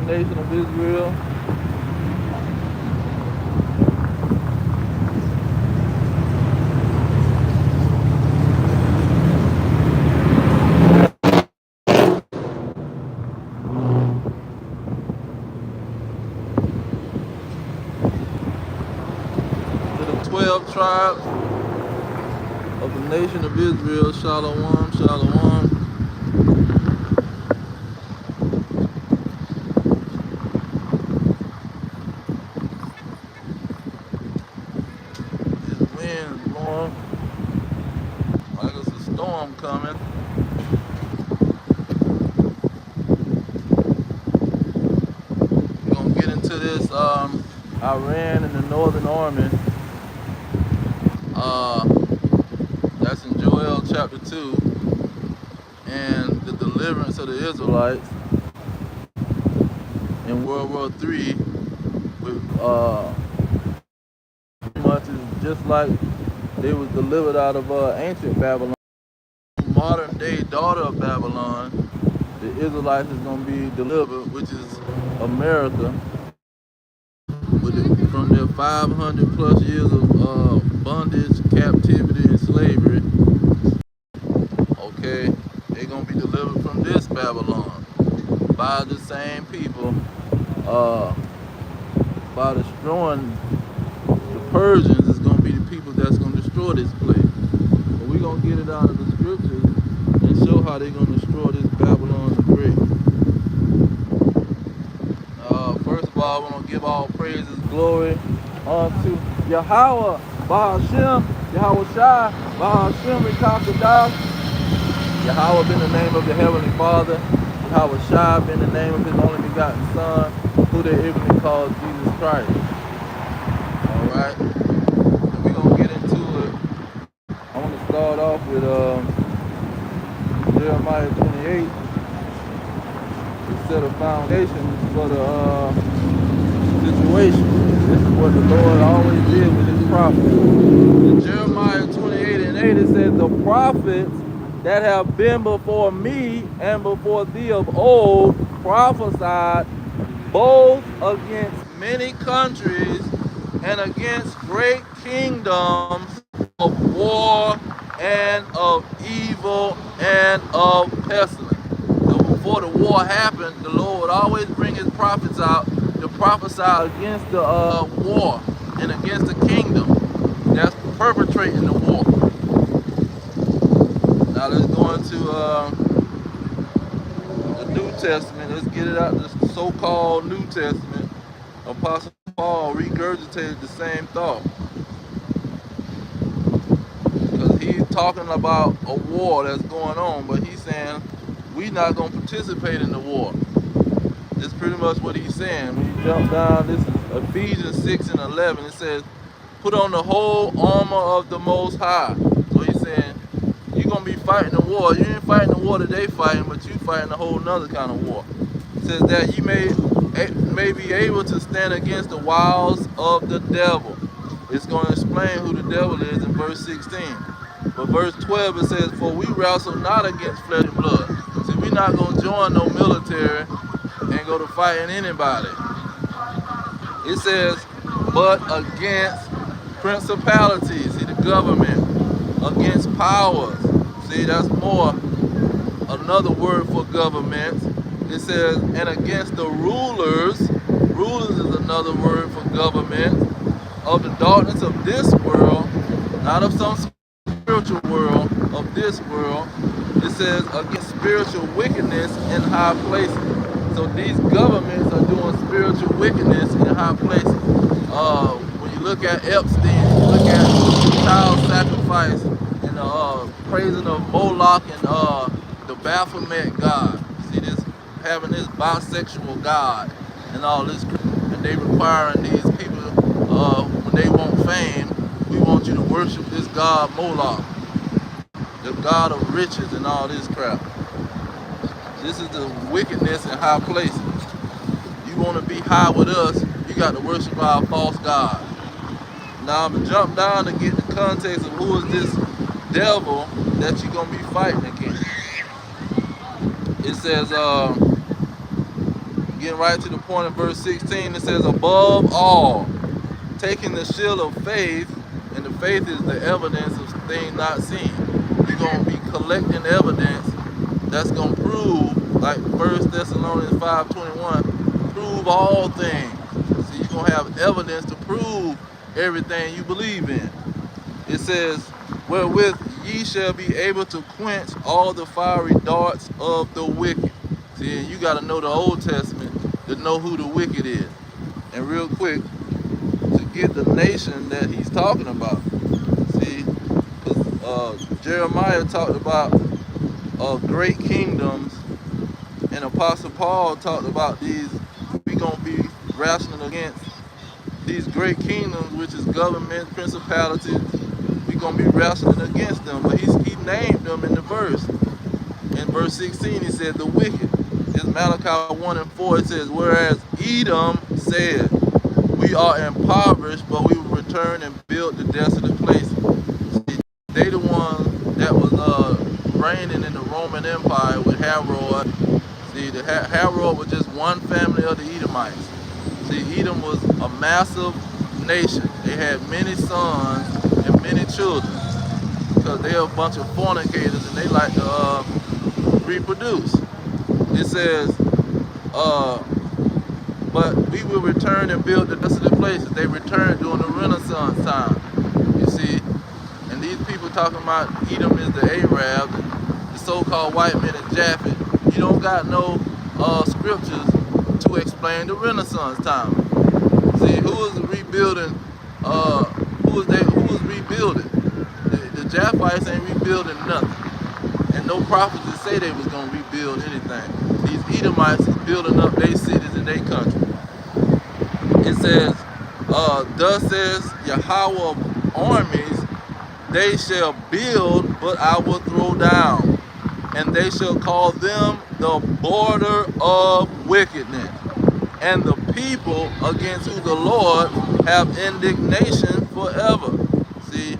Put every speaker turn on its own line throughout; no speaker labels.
nation of Israel. To the 12 tribes of the nation of Israel, Shalom, Shalom. This wind blowing like it's a storm coming. We're gonna get into this Iran and the Northern Army. Uh, that's in Joel chapter 2, and the deliverance of the Israelites in World War III. With pretty much is just like they was delivered out of ancient Babylon. Modern day daughter of Babylon, the Israelites is gonna be delivered, which is America, from their 500 plus years of bondage, captivity, and slavery. Okay, they're gonna be delivered from this Babylon by the same people, by destroying the Persians. Is gonna be the people that's gonna destroy this place. But we're gonna get it out of the scriptures and show how they're gonna destroy this Babylon the Great. First of all, we're gonna give all praises, glory unto Yahweh, Bahashem, Yahweh Shai, Bahashem, Rekakadah. Yahweh been the name of the Heavenly Father. Yahweh Shai been the name of His only begotten Son, who they ignorantly called Jesus Christ. Alright? And we're going to get into it. I want to start off with Jeremiah 28 to set a foundation for the situation. This is what the Lord always did with His prophets. In Jeremiah 28 and 8, it says, the prophets that have been before me and before thee of old prophesied both against many countries and against great kingdoms of war and of evil and of pestilence. So before the war happened, the Lord would always bring His prophets out to prophesy against the war and against the kingdom that's perpetrating the war. Now let's go into the New Testament. Let's get it out. The so-called New Testament. Apostle Paul regurgitated the same thought, because he's talking about a war that's going on, but he's saying we're not going to participate in the war. That's pretty much what he's saying. When you jump down, this is Ephesians 6 and 11. It says, put on the whole armor of the Most High. So he's saying, you're going to be fighting the war. You ain't fighting the war that they fighting, but you fighting a whole nother kind of war. It says that you may be able to stand against the wiles of the devil. It's going to explain who the devil is in verse 16. But verse 12, it says, for we wrestle not against flesh and blood. See, we're not going to join no military and go to fighting anybody. It says, but against principalities, see, the government, against powers. See, that's more another word for government. It says, and against the rulers. Rulers is another word for government of the darkness of this world, not of some spiritual world, of this world. It says against spiritual wickedness in high places. So these governments are doing spiritual wickedness in high places. When you look at Epstein, you look at child sacrifice and praising of Moloch and the Baphomet God. See this, having this bisexual God and all this, and they requiring these people when they want fame, we want you to worship this God Moloch, the God of riches and all this crap. This is the wickedness in high places. You want to be high with us, you got to worship our false God. Now I'm going to jump down to get the context of who is this devil that you're going to be fighting against. It says, Getting right to the point in verse 16, it says, above all, taking the shield of faith, and the faith is the evidence of things not seen. You're going to be collecting evidence that's going to prove, like 1 Thessalonians 5:21, prove all things. So you're going to have evidence to prove everything you believe in. It says, wherewith ye shall be able to quench all the fiery darts of the wicked. See, you got to know the Old Testament to know who the wicked is. And real quick, to get the nation that he's talking about. See, Jeremiah talked about great kingdoms, and Apostle Paul talked about these. We gonna be wrestling against these great kingdoms, which is government, principalities. We gonna be wrestling against them, but he named them in the verse. In verse 16, he said the wicked. It's Malachi 1:4. It says, whereas Edom said, we are impoverished, but we will return and build the desolate places. See, they the ones that was reigning in the Roman Empire with Herod. See, Herod was just one family of the Edomites. See, Edom was a massive nation. They had many sons and many children because they are a bunch of fornicators and they like to reproduce. It says, but we will return and build the desolate places. They returned during the Renaissance time. You see, and these people talking about Edom is the Arab, the so-called white men in Japhet. You don't got no scriptures to explain the Renaissance time. See, who was rebuilding? Who was rebuilding? The Japhites ain't rebuilding nothing, and no prophets say they was gonna rebuild anything. These Edomites is building up their cities and their country. It says, thus says Yahweh of armies, they shall build, but I will throw down, and they shall call them the border of wickedness, and the people against whom the Lord have indignation forever. See,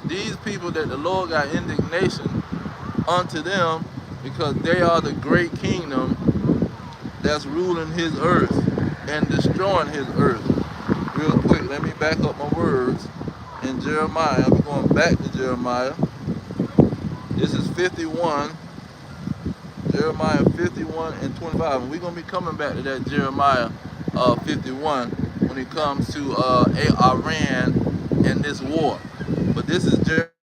these people that the Lord got indignation unto them because they are the great kingdom that's ruling his earth and destroying his earth. Real quick, let me back up my words in Jeremiah. I'm going back to Jeremiah. This is 51, Jeremiah 51 and 25. And we're going to be coming back to that Jeremiah 51 when it comes to Iran and this war. But this is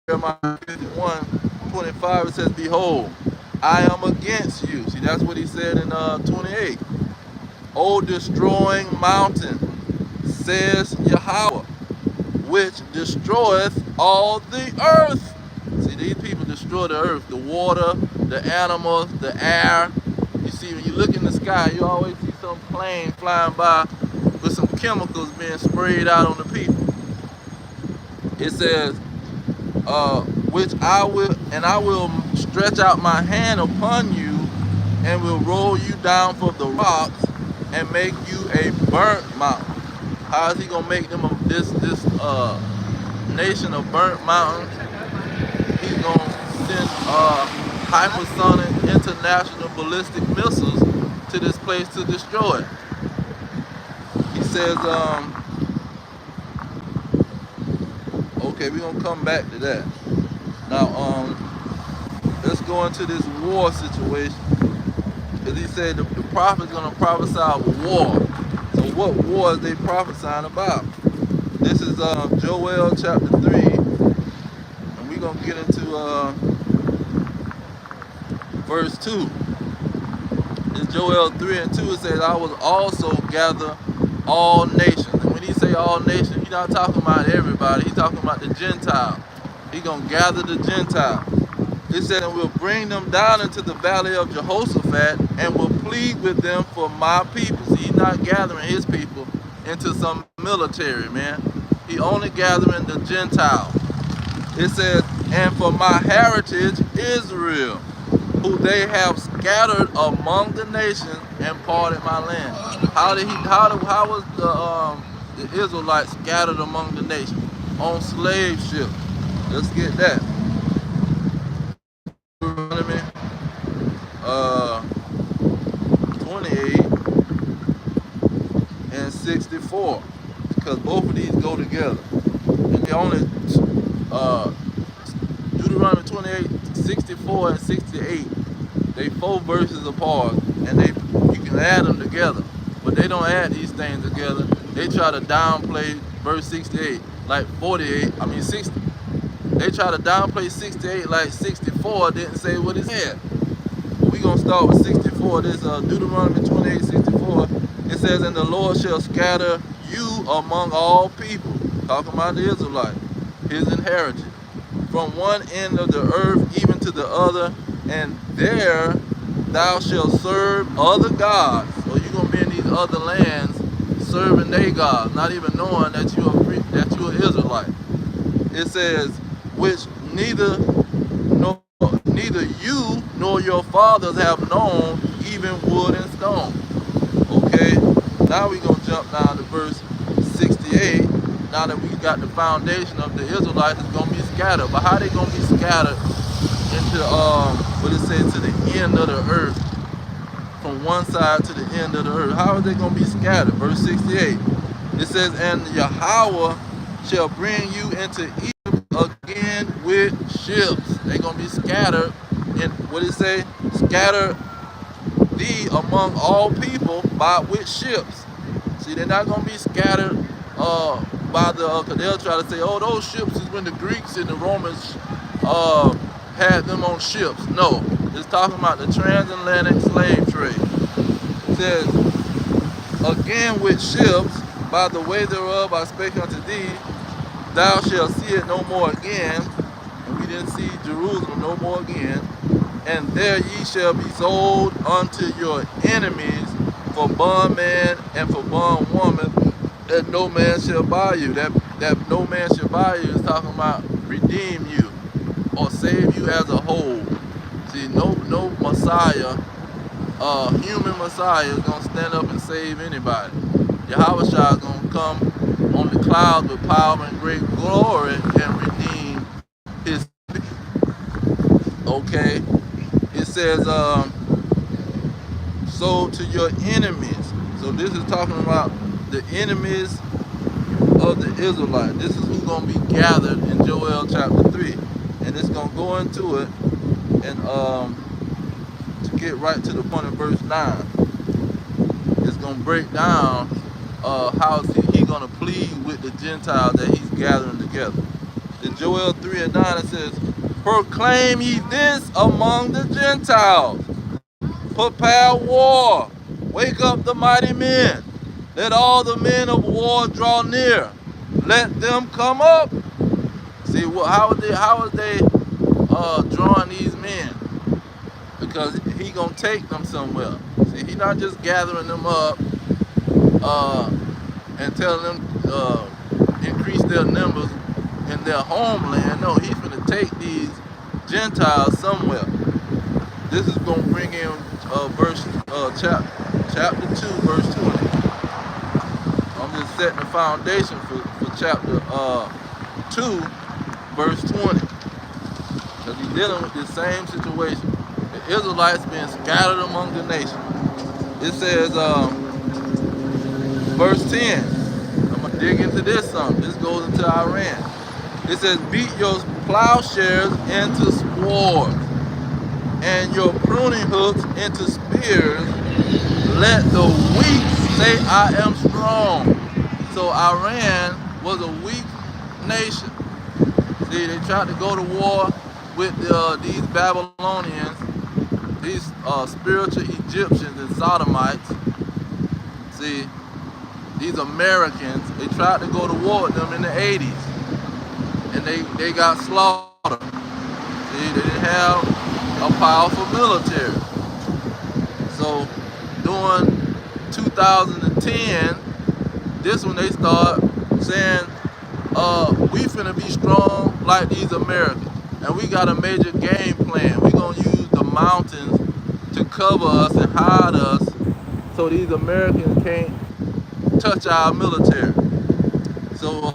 Jeremiah 51, 25. It says, behold, I am against you. See, that's what he said in 28. O destroying mountain, says Yahweh, which destroyeth all the earth. See, these people destroy the earth, the water, the animals, the air. You see, when you look in the sky, you always see some plane flying by with some chemicals being sprayed out on the people. It says, which I will stretch out my hand upon you and will roll you down from the rocks and make you a burnt mountain. How is he gonna make them this nation of burnt mountains? He's gonna send hypersonic international ballistic missiles to this place to destroy it. He says, okay, we're gonna come back to that. Now, let's go into this war situation. Because he said the prophet's gonna prophesy of war. So what war is they prophesying about? This is Joel chapter 3, and we're gonna get into verse 2. It's Joel 3 and 2. It says, I will also gather all nations. And when he say all nations, he's not talking about everybody. He's talking about the Gentiles. He's gonna gather the Gentiles. It said, and will bring them down into the valley of Jehoshaphat and will plead with them for my people. See, he's not gathering his people into some military, man. He only gathering the Gentiles. It says, and for my heritage Israel, who they have scattered among the nations and parted my land. How was the Israelites scattered among the nations? On slave ships. Let's get that. Deuteronomy 28. 64, because both of these go together. And they only, uh, Deuteronomy 28, 64 and 68, they 4 verses apart, and you can add them together. But they don't add these things together. They try to downplay verse 68 like 60. They try to downplay 68 like 64 didn't say what it said. We're going to start with 64. This Deuteronomy 28, 64. It says, and the Lord shall scatter you among all people. Talking about the Israelite, his inheritance. From one end of the earth even to the other. And there thou shalt serve other gods. So you're going to be in these other lands serving their gods, not even knowing that you're an Israelite. It says, which neither you nor your fathers have known, even wood and stone. Okay, now we're going to jump down to verse 68. Now that we got the foundation of the Israelites, it's going to be scattered. But how they going to be scattered into, what it says, to the end of the earth, from one side to the end of the earth? How are they going to be scattered? Verse 68. It says, and Yahweh shall bring you into Egypt again with ships. They're going to be scattered in, what it say? Scatter thee among all people by with ships. See, they're not going to be scattered by the, because they'll try to say, oh, those ships is when the Greeks and the Romans had them on ships. No, it's talking about the transatlantic slave trade. It says, again with ships, by the way thereof I spake unto thee, thou shalt see it no more again. And we didn't see Jerusalem no more again. And there ye shall be sold unto your enemies for bondman and for bondwoman, that no man shall buy you. That no man shall buy you is talking about redeem you or save you as a whole. See, no Messiah, human Messiah is going to stand up and save anybody. Yahweh is going to come on the clouds with power and great glory and redeem his people. Okay, it says, sold to your enemies. So this is talking about the enemies of the Israelites. This is who's going to be gathered in Joel chapter 3. And it's going to go into it and to get right to the point of verse 9. It's going to break down how he's going to plead with the Gentiles that he's gathering together. In Joel 3 and 9 it says, proclaim ye this among the Gentiles. Prepare war. Wake up the mighty men. Let all the men of war draw near. Let them come up. See, how are they drawing these men? Because he gonna take them somewhere. See, he not just gathering them up and telling them increase their numbers in their homeland. No, he's gonna take these Gentiles somewhere. This is gonna bring in chapter 2, verse 20. I'm just setting the foundation for chapter 2, verse 20. Because he's dealing with the same situation. The Israelites being scattered among the nations. It says, verse 10. I'm going to dig into this some. This goes into Iran. It says, beat your plowshares into swords, and your pruning hooks into spears. Let the weak say, I am strong. So Iran was a weak nation. See, they tried to go to war with these Babylonians, these spiritual Egyptians and Sodomites. See, these Americans, they tried to go to war with them in the 80s. And they got slaughtered. See, they didn't have a powerful military. So during 2010, this when they start saying, we finna be strong like these Americans. And we got a major game plan. We gonna use the mountains to cover us and hide us so these Americans can't touch our military. So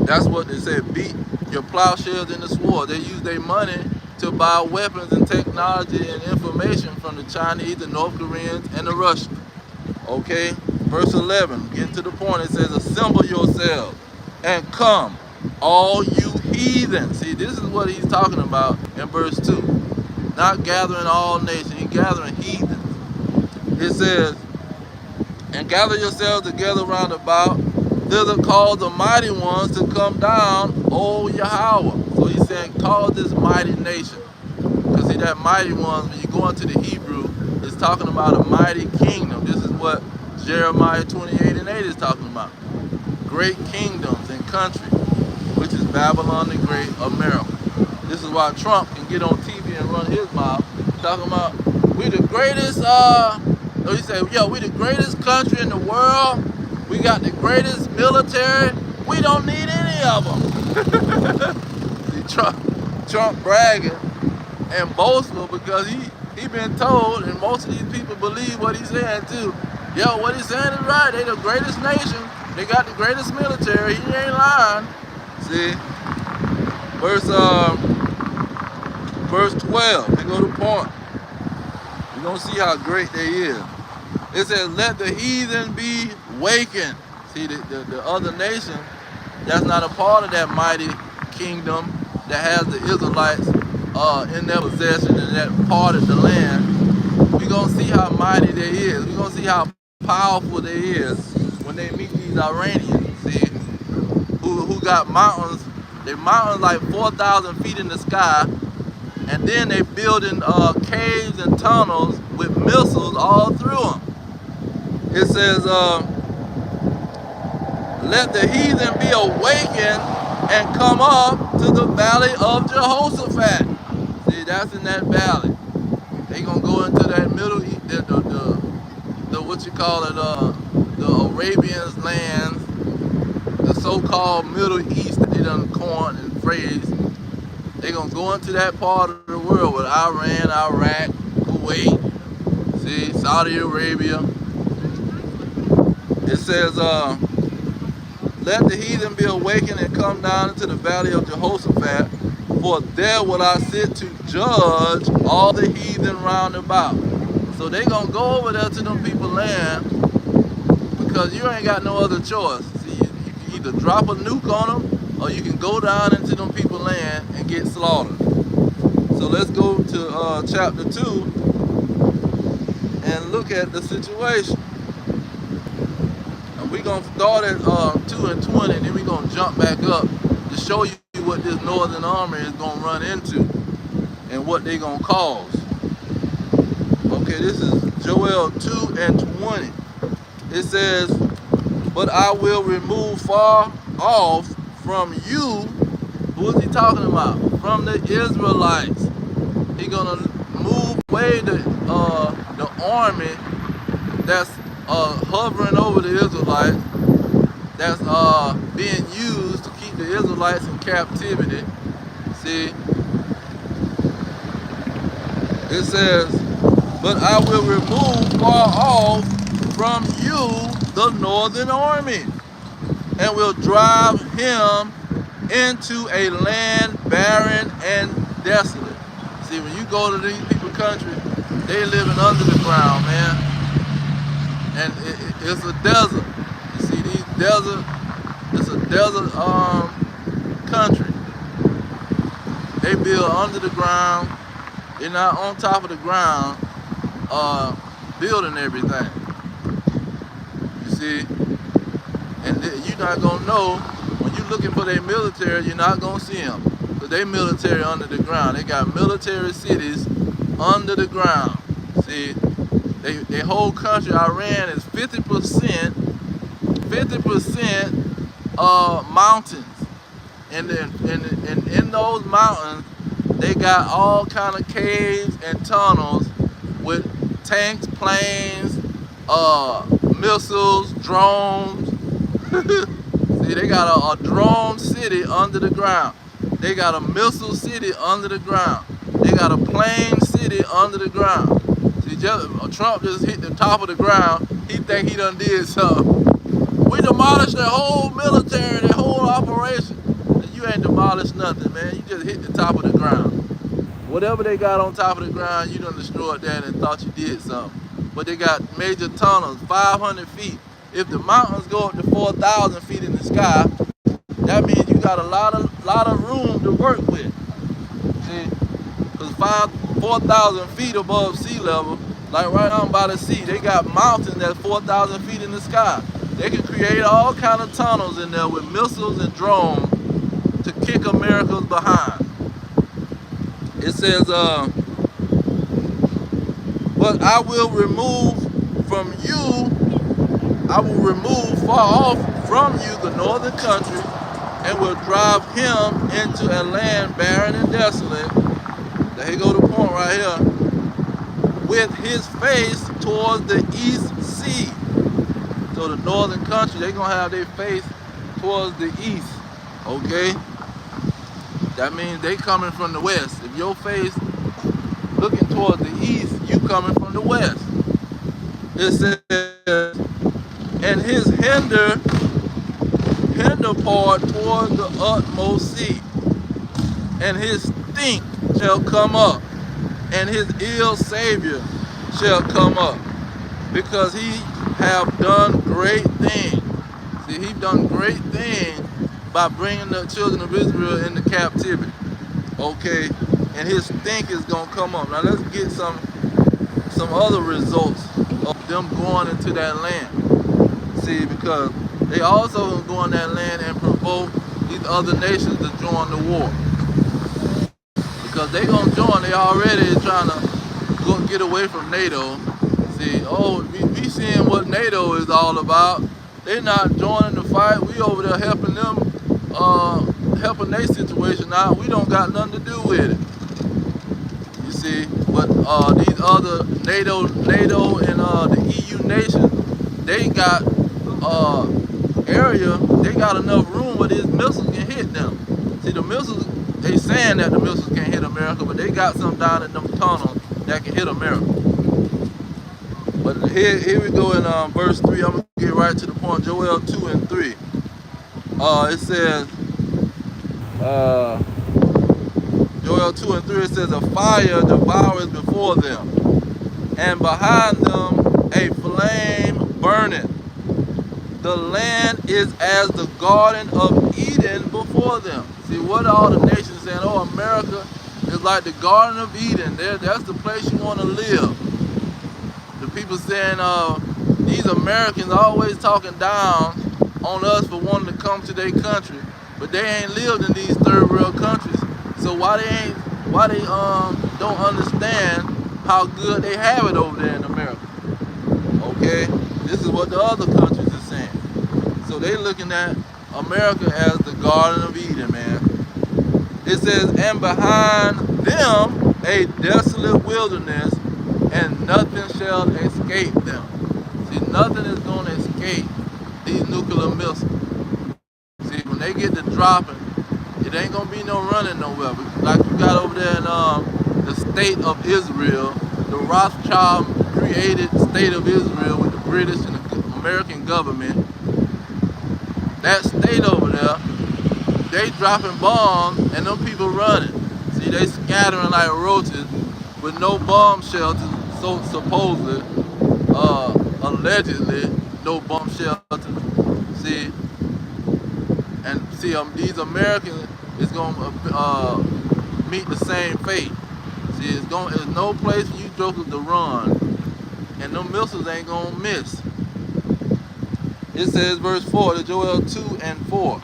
that's what they said, beat your plowshares in the sword. They use their money to buy weapons and technology and information from the Chinese, the North Koreans, and the Russians. Okay? Verse 11, getting to the point, it says, assemble yourselves and come, all you heathen. See, this is what he's talking about in verse 2. Not gathering all nations, he's gathering heathens. It says, and gather yourselves together round about, thither call the mighty ones to come down, O Yahweh. So he's saying, call this mighty nation. Because see, that mighty ones, when you go into the Hebrew, it's talking about a mighty kingdom. This is what Jeremiah 28 and 8 is talking about. Great kingdoms and countries, which is Babylon the Great, America. This is why Trump can get on TV and run his mouth, talking about, we the greatest, he said, yo, we the greatest country in the world. We got the greatest military. We don't need any of them. See, Trump bragging and boastful because he been told, and most of these people believe what he's saying too. Yo, what he's saying is right. They the greatest nation. They got the greatest military. He ain't lying. See, verse 12. They go to point. You're gonna see how great they is. It says, let the heathen be wakened. See, the other nation that's not a part of that mighty kingdom that has the Israelites in their possession and that part of the land. We're gonna see how mighty they is. We're gonna see how powerful they is when they meet these Iranians, see, who got mountains. They mountains like 4,000 feet in the sky, and then they building caves and tunnels with missiles all through them. It says, let the heathen be awakened and come up to the valley of Jehoshaphat. See, that's in that valley. They gonna go into that middle east, the what you call it, the Arabians lands, the so-called Middle East that they done coined and phrased. They gonna go into that part of the world with Iran, Iraq, Kuwait, see, Saudi Arabia. It says, let the heathen be awakened and come down into the valley of Jehoshaphat, for there will I sit to judge all the heathen round about. So they gonna go over there to them people land because you ain't got no other choice. See, you can either drop a nuke on them or you can go down into them people land and get slaughtered. So let's go to chapter 2 and look at the situation. And we're gonna start at 2 and 20, and then we're gonna jump back up to show you what this northern army is gonna run into and what they gonna cause. Okay, this is Joel 2 and 20. It says, but I will remove far off from you. Who is he talking about? From the Israelites. He gonna move away the army that's hovering over the Israelites, that's being used to keep the Israelites in captivity. See, it says, but I will remove far off from you the northern army, and will drive him into a land barren and desolate. See, when you go to these people's country, they living under the ground, man. And it's a desert. You see these desert, it's a desert country. They build under the ground. They're not on top of the ground building everything. You see? And you're not gonna know, when you're looking for their military, you're not gonna see them. Because they military under the ground. They got military cities under the ground. See, their whole country, Iran, is 50% mountains. And in those mountains, they got all kind of caves and tunnels with tanks, planes, missiles, drones. See, they got a drone city under the ground. They got a missile city under the ground. They got a plane city under the ground. See, Trump just hit the top of the ground. He think he done did something. We demolished their whole military, their whole operation. And you ain't demolished nothing, man. You just hit the top of the ground. Whatever they got on top of the ground, you done destroyed that and thought you did something. But they got major tunnels, 500 feet. if the mountains go up to 4,000 feet in the sky, that means you got a lot of room to work with. See, because 4,000 feet above sea level, like right down by the sea, they got mountains that's 4,000 feet in the sky. They can create all kind of tunnels in there with missiles and drones to kick America's behind. It says, but I will remove from you, I will remove far off from you the northern country, and will drive him into a land barren and desolate. There you go the point right here. With his face towards the east sea. So the northern country, they're gonna have their face towards the east. Okay? That means they coming from the west. If your face looking towards the east, you coming from the west. It says, and his hinder part toward the utmost sea, and his stink shall come up, and his ill savior shall come up, because he have done great things. See, he done great things by bringing the children of Israel into captivity. Okay, and his stink is gonna come up. Now let's get some other results of them going into that land. See, because they also gonna go in that land and provoke these other nations to join the war. Because they gonna join, they already trying to go get away from NATO. See, oh, we seeing what NATO is all about. They not joining the fight. We over there helping them, helping their situation out. We don't got nothing to do with it. You see, but these other NATO and the EU nations, they got area. They got enough room where these missiles can hit them. See, the missiles, they saying that the missiles can't hit America, but they got some down in them tunnels that can hit America. But here we go in verse 3. I'm going to get right to the point. Joel 2 and 3. It says, Joel 2 and 3, it says, a fire devours before them, and behind them a flame burneth. The land is as the Garden of Eden before them. See, what are all the nations saying? Oh, America is like the Garden of Eden. That's the place you want to live. The people saying, these Americans always talking down on us for wanting to come to their country, but they ain't lived in these third world countries. So why they don't understand how good they have it over there in America? Okay, this is what the other countries are saying. So they looking at America as the Garden of Eden, man. It says, and behind them a desolate wilderness, and nothing shall escape them. See, nothing is going to escape these nuclear missiles. See, when they get to dropping, it ain't going to be no running nowhere. Like you got over there in the state of Israel, the Rothschild created state of Israel with the British and the American government. That state over there, they dropping bombs and them people running. See, they scattering like roaches with no bomb shelters, so supposedly, allegedly, no bomb shelters. See, and see, these Americans is gonna meet the same fate. See, there's no place for you jokers to run, and them missiles ain't gonna miss. It says, verse 4, to Joel 2 and 4.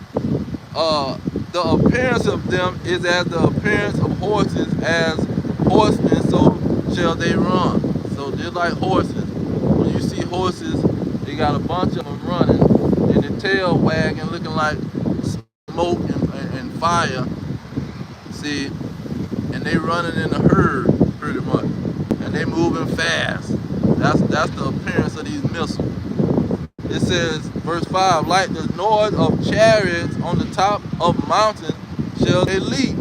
The appearance of them is as the appearance of horses, as horsemen, so shall they run. So just like horses, when you see horses, they got a bunch of them running, and the tail wagging, looking like smoke and fire. See, and they running in a herd, pretty much, and they moving fast. That's the appearance of these missiles. It says, verse 5, like the noise of chariots on the top of mountains shall they leap,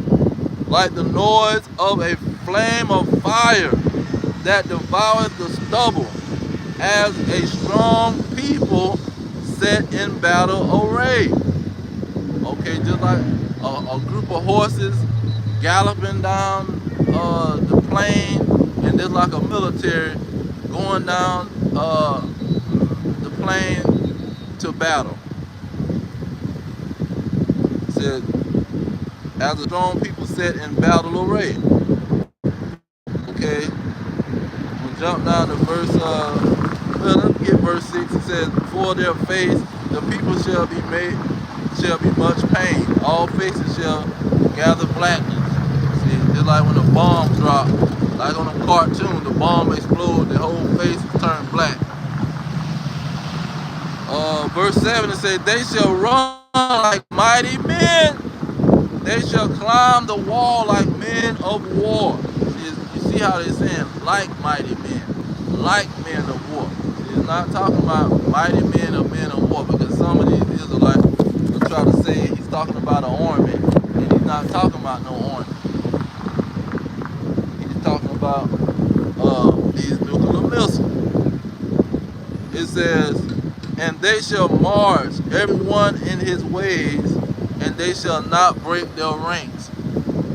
like the noise of a flame of fire that devoureth the stubble, as a strong people set in battle array. Okay, just like a group of horses galloping down the plain, and just like a military going down the plain to battle. It said, as a strong people set in battle array. Okay, we'll jump down to verse, well, let's get verse 6. It says, before their face the people shall be much pain. All faces shall gather blackness. See, just like when a bomb drops, like on a cartoon, the bomb explodes, the whole face is turned black. Verse 7, it says, they shall run like mighty men. They shall climb the wall like men of war. You see how they're saying, like mighty men, like men of war. See, it's not talking about mighty men or men of war, because some of these Israelites will try to say he's talking about an army, and he's not talking about no army. He's talking about these nuclear missiles. It says, and they shall march everyone in his ways, and they shall not break their ranks.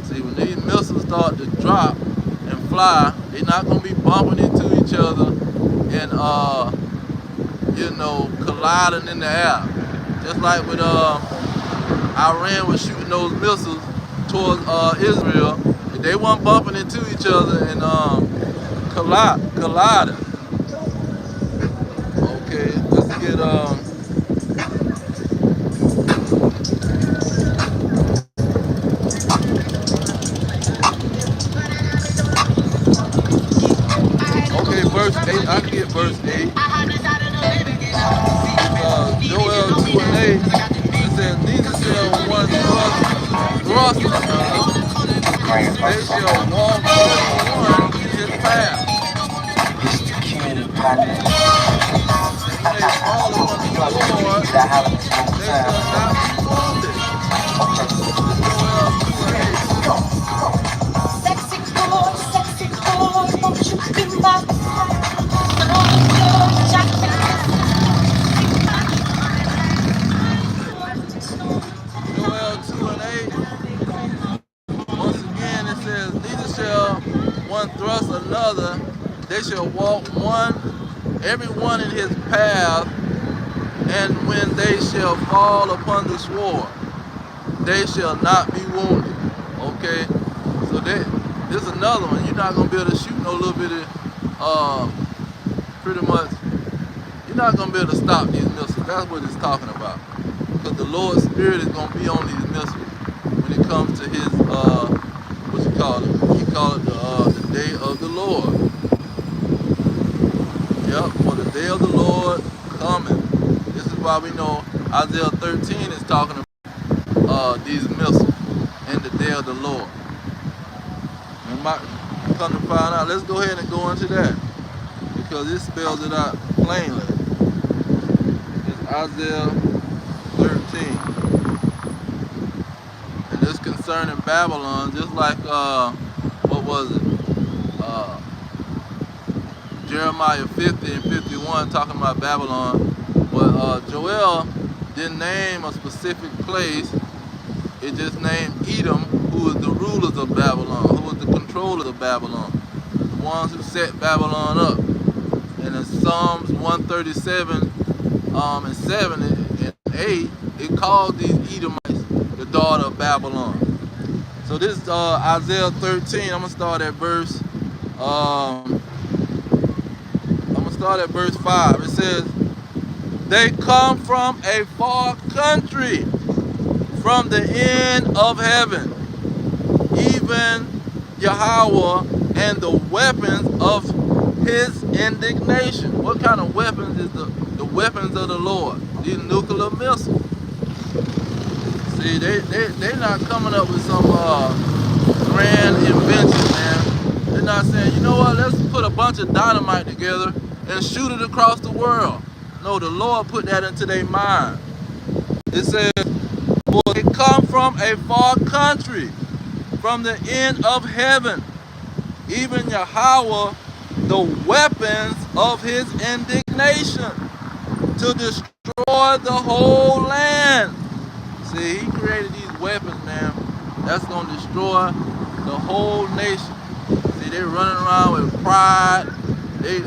See, when these missiles start to drop and fly, they're not going to be bumping into each other and, colliding in the air. Just like with Iran was shooting those missiles towards Israel, they weren't bumping into each other and colliding. Okay, let's get verse 8. I can get verse 8. Joel 2 and 8. It says, neither shall one thrust another. They shall walk one in his path. When they fall upon the sword, they shall not be wounded. Joel 2 and 8. Sexy boy, won't you be my Joel 2 and 8. Once again, it says, neither shall one thrust another. They shall walk everyone in his path, and when they shall fall upon the sword, they shall not be wounded. Okay, so this is another one. You're not gonna be able to shoot no little bit of, pretty much. You're not gonna be able to stop these missiles. That's what it's talking about. Because the Lord's Spirit is gonna be on these missiles when it comes to His what you call it? He called it the day of the Lord. Yep, for the day of the Lord coming. This is why we know Isaiah 13 is talking about these missiles and the day of the Lord. And come to find out, let's go ahead and go into that, because it spells it out plainly. It's Isaiah 13. And it's concerning Babylon, just like, what was it? Jeremiah 50 and 51 talking about Babylon. But Joel didn't name a specific place. It just named Edom, who is the rulers of Babylon, who is the controllers of Babylon, the ones who set Babylon up. And in Psalms 137 and 7 and 8, it calls these Edomites the daughter of Babylon. So this is Isaiah 13. I'm gonna start at verse 5. It says, they come from a far country, from the end of heaven, even Yahweh and the weapons of his indignation. What kind of weapons is the weapons of the Lord? These nuclear missiles. See, they're not coming up with some grand invention, man. They're not saying, you know what, let's put a bunch of dynamite together and shoot it across the world. No, the Lord put that into their mind. It says, for they come from a far country, from the end of heaven, even Yahweh, the weapons of his indignation, to destroy the whole land. See, he created these weapons, man, that's going to destroy the whole nation. See, they're running around with pride, These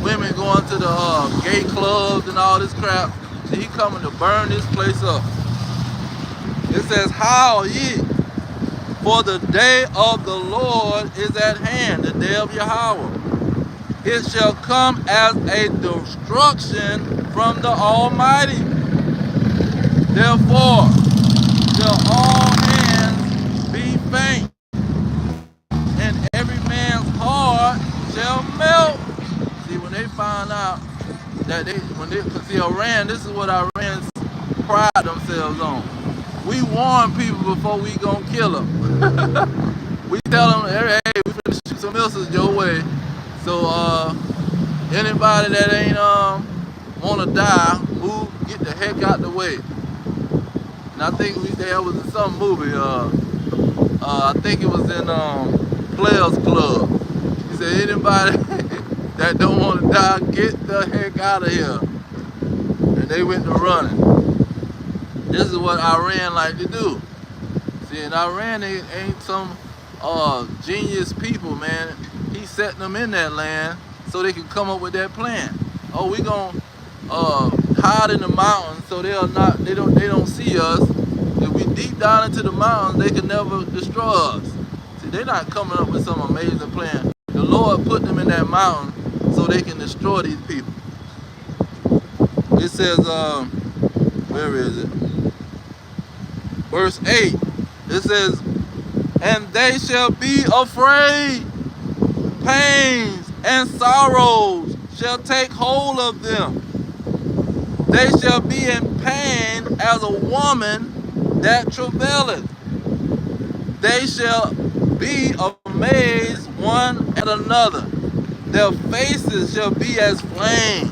women going to the gay clubs and all this crap. See, he coming to burn this place up. It says, "Howl ye, for the day of the Lord is at hand, the day of Yahweh. It shall come as a destruction from the Almighty. Therefore shall all hands be faint, and every man's heart shall melt." See, when they find out that cause see, Iran, this is what Iranians pride themselves on. We warn people before we gonna kill them. We tell them, hey, we finna shoot some missiles your way. So anybody that ain't wanna die, get the heck out the way. And I think there was in some movie. I think it was in Players Club. He said, anybody that don't want to die, get the heck out of here. And they went to running. This is what Iran like to do. See, in Iran, they ain't some genius people, man. He's setting them in that land so they can come up with that plan. Oh, we gonna hide in the mountains so they don't see us. If we deep down into the mountains, they can never destroy us. See, they're not coming up with some amazing plan. The Lord put them in that mountain so they can destroy these people. It says, where is it? Verse 8. It says, "And they shall be afraid, pains and sorrows shall take hold of them. They shall be in pain as a woman that travaileth. They shall be amazed one at another. Their faces shall be as flame."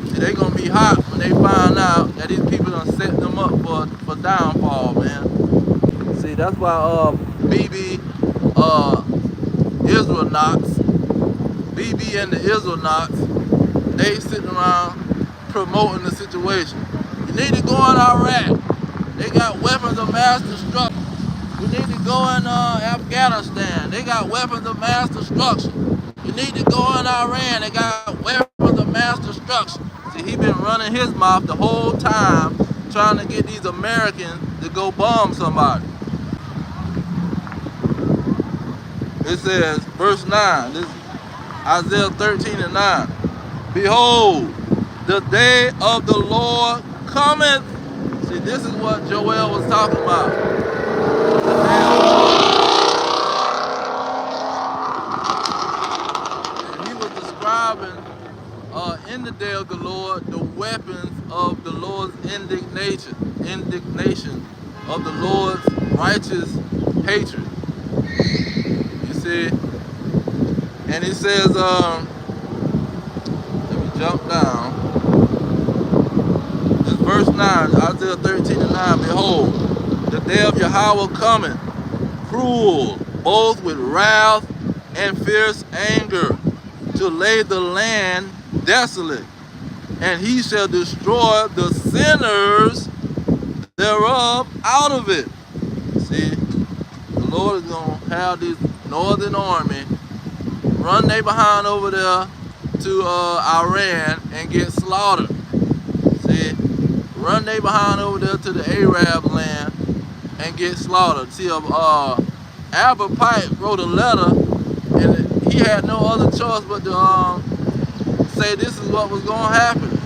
See, they gonna be hot when they find out that these people done set them up for downfall, man. See, that's why BB BB and the Israelites, they sitting around promoting the situation. You need to go in Iraq. They got weapons of mass destruction. You need to go in Afghanistan. They got weapons of mass destruction. You need to go in Iran. They got weapons of mass destruction. See, he been running his mouth the whole time trying to get these Americans to go bomb somebody. It says, verse 9, this Isaiah 13 and 9. "Behold, the day of the Lord cometh." See, this is what Joel was talking about. And he was describing in the day of the Lord the weapons of the Lord's indignation of the Lord's righteous hatred. You see, and it says, let me jump down. This verse 9, Isaiah 13 and 9. "Behold, the day of Yahweh cometh, cruel, both with wrath and fierce anger, to lay the land desolate, and he shall destroy the sinners thereof out of it." See, the Lord is going to have this northern army run they behind over there to Iran and get slaughtered. See, run they behind over there to the Arab land and get slaughtered. See, Albert Pike wrote a letter, and he had no other choice but to say this is what was going to happen.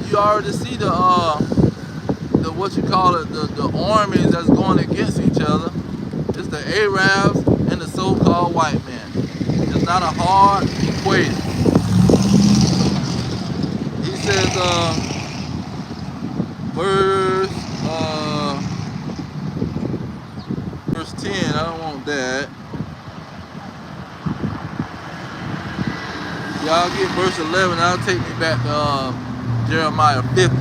You already see the what you call it, the armies that's going against each other. It's the Arabs and the so-called white man. It's not a hard equation. He says, verse 10. I don't want that. Y'all get verse 11. That'll take me back to Jeremiah 50.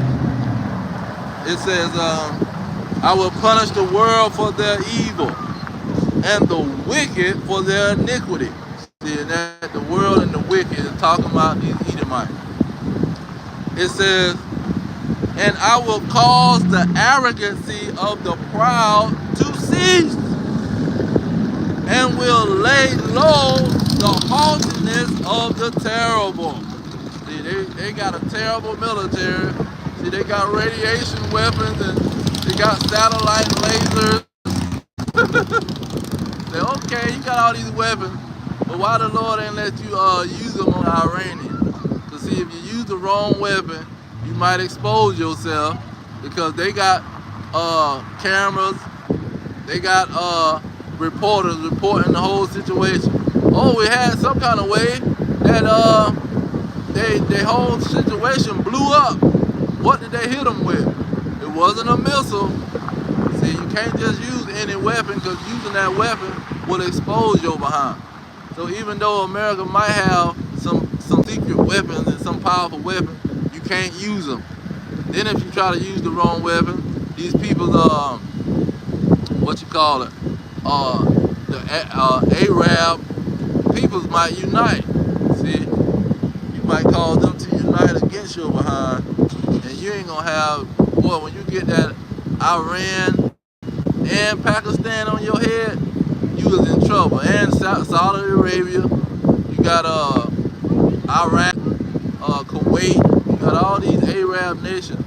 It says, "I will punish the world for their evil, and the wicked for their iniquity." See, that the world and the wicked is talking about these Edomites. It says, "And I will cause the arrogancy of the proud to cease, and will lay low the haughtiness of the terrible. See, they got a terrible military. See, they got radiation weapons and they got satellite lasers. Say, okay, you got all these weapons, but why the Lord ain't let you use them on Iranians? Because see, if you use the wrong weapon, you might expose yourself, because they got cameras, they got reporters reporting the whole situation. Oh, we had some kind of way that the whole situation blew up. What did they hit them with? It wasn't a missile. See, you can't just use any weapon, because using that weapon will expose your behind. So even though America might have some secret weapons and some powerful weapons, you can't use them. Then if you try to use the wrong weapon, these people's what you call it, the Arab peoples might unite. See, you might cause them to unite against your behind, and you ain't gonna have, boy, when you get that Iran and Pakistan on your head, you was in trouble. And Saudi Arabia, you got Iraq, Kuwait, you got all these Arab nations.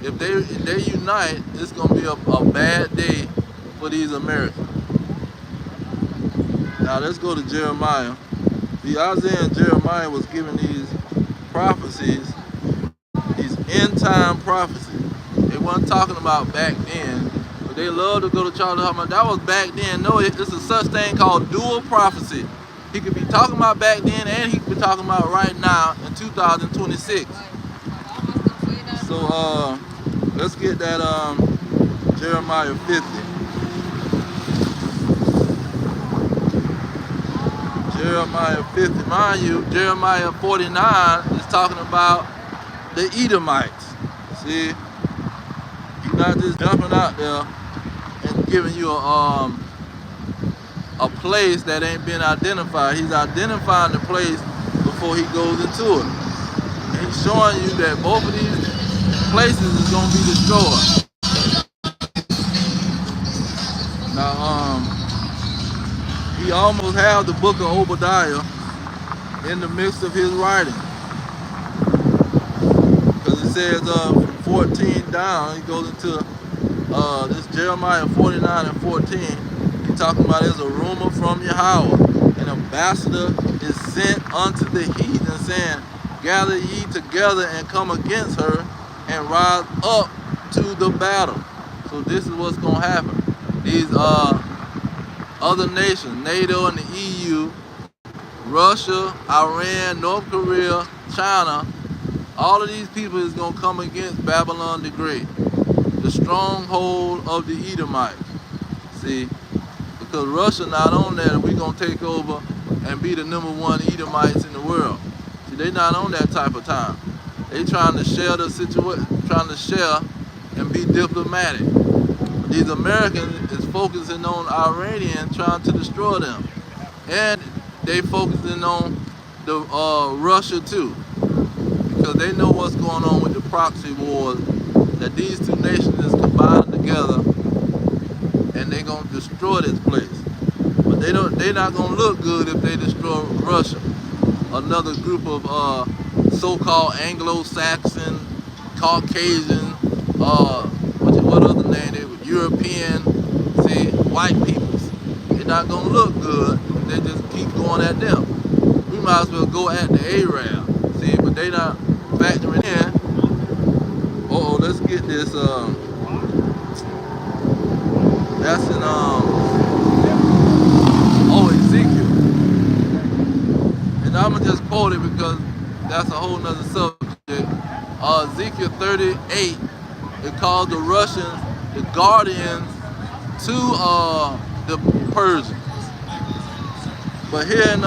If they unite, it's gonna be a bad day for these Americans. Now let's go to Jeremiah. The Isaiah and Jeremiah was giving these prophecies, these end time prophecies. They weren't talking about back then. They love to go to Charles Hubbard. That was back then. No, it's a such thing called dual prophecy. He could be talking about back then, and he could be talking about right now in 2026. So let's get that Jeremiah 50. Jeremiah 50. Mind you, Jeremiah 49 is talking about the Edomites. See, he's not just jumping out there and giving you a place that ain't been identified. He's identifying the place before he goes into it. And he's showing you that both of these places is going to be destroyed. Now, he almost had the book of Obadiah in the midst of his writing. Because it says from 14 down, he goes into this Jeremiah 49 and 14, he's talking about there's a rumor from Yahweh. An ambassador is sent unto the heathen, saying, gather ye together and come against her and rise up to the battle. So this is what's going to happen. These other nations, NATO and the EU, Russia, Iran, North Korea, China, all of these people is going to come against Babylon the Great, the stronghold of the Edomites. See, because Russia not on there, we're going to take over and be the #1 Edomites in the world. See, they not on that type of time. They trying to share the situation, trying to share and be diplomatic. These Americans is focusing on Iranians, trying to destroy them. And they focusing on the Russia too, because they know what's going on with the proxy wars, that these two nations is combined together and they're gonna destroy this place. But they're not gonna look good if they destroy Russia. Another group of so-called Anglo-Saxon, Caucasian, what other name they were, European, see, white peoples. They're not gonna look good if they just keep going at them. We might as well go at the Arab, see, but they not factoring in. Let's get this. That's in Ezekiel, and I'm gonna just quote it because that's a whole nother subject. Ezekiel 38. It calls the Russians the guardians to the Persians. But here in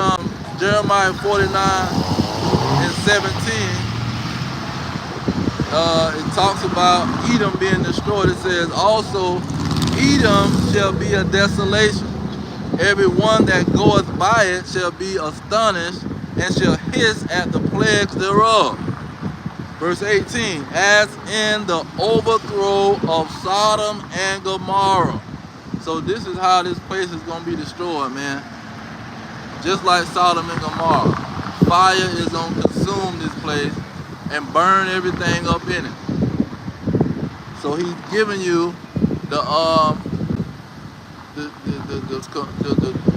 Jeremiah 49 and 17, it talks about Edom being destroyed. It says, also Edom shall be a desolation. Every one that goeth by it shall be astonished and shall hiss at the plagues thereof. Verse 18, as in the overthrow of Sodom and Gomorrah. So this is how this place is going to be destroyed, man. just like Sodom and Gomorrah. Fire is going to consume this place and burn everything up in it. So he's giving you the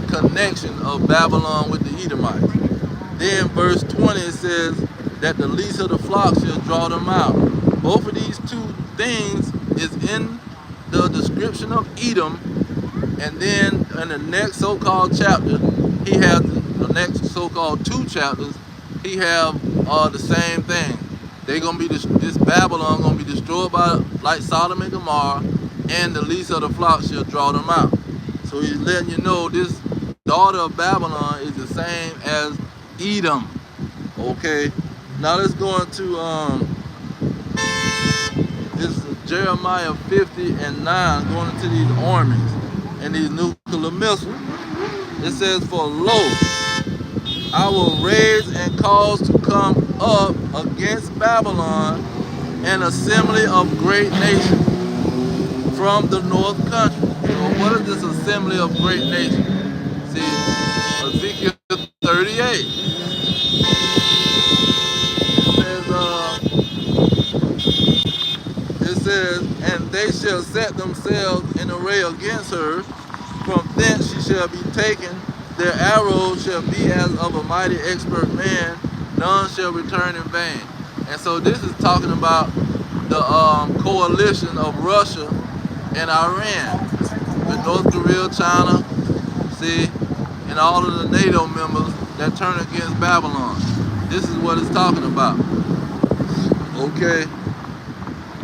connection of Babylon with the Edomites. Then verse 20 it says that the least of the flock shall draw them out. Both of these two things is in the description of Edom, and then in the next so-called chapter, he has the next so-called 2 chapters, he have the same thing. They gonna be this Babylon gonna be destroyed by like Sodom and Gomorrah, and the least of the flock shall draw them out. So he's letting you know this daughter of Babylon is the same as Edom. Okay, now let's go into this Jeremiah 50 and 9, going into these armies and these nuclear missiles. It says, for lo, I will raise and cause to come up against Babylon an assembly of great nations from the north country. So what is this assembly of great nations? See, Ezekiel 38. It says, and they shall set themselves in array against her. From thence she shall be taken. Their arrows shall be as of a mighty expert man. None shall return in vain. And so this is talking about the coalition of Russia and Iran, with North Korea, China, see, and all of the NATO members that turn against Babylon. This is what it's talking about. Okay,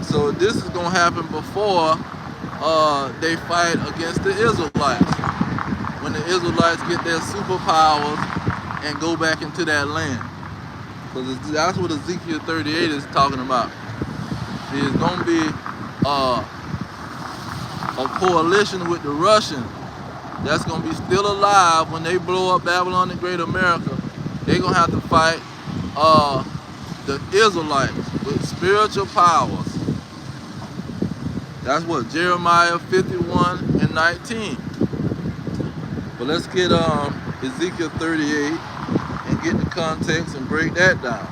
so this is gonna happen before they fight against the Israelites. When the Israelites get their superpowers and go back into that land. Because that's what Ezekiel 38 is talking about. There's gonna be a coalition with the Russians that's gonna be still alive when they blow up Babylon and Great America. They're gonna have to fight the Israelites with spiritual powers. That's what Jeremiah 51 and 19. But let's get Ezekiel 38 and get the context and break that down.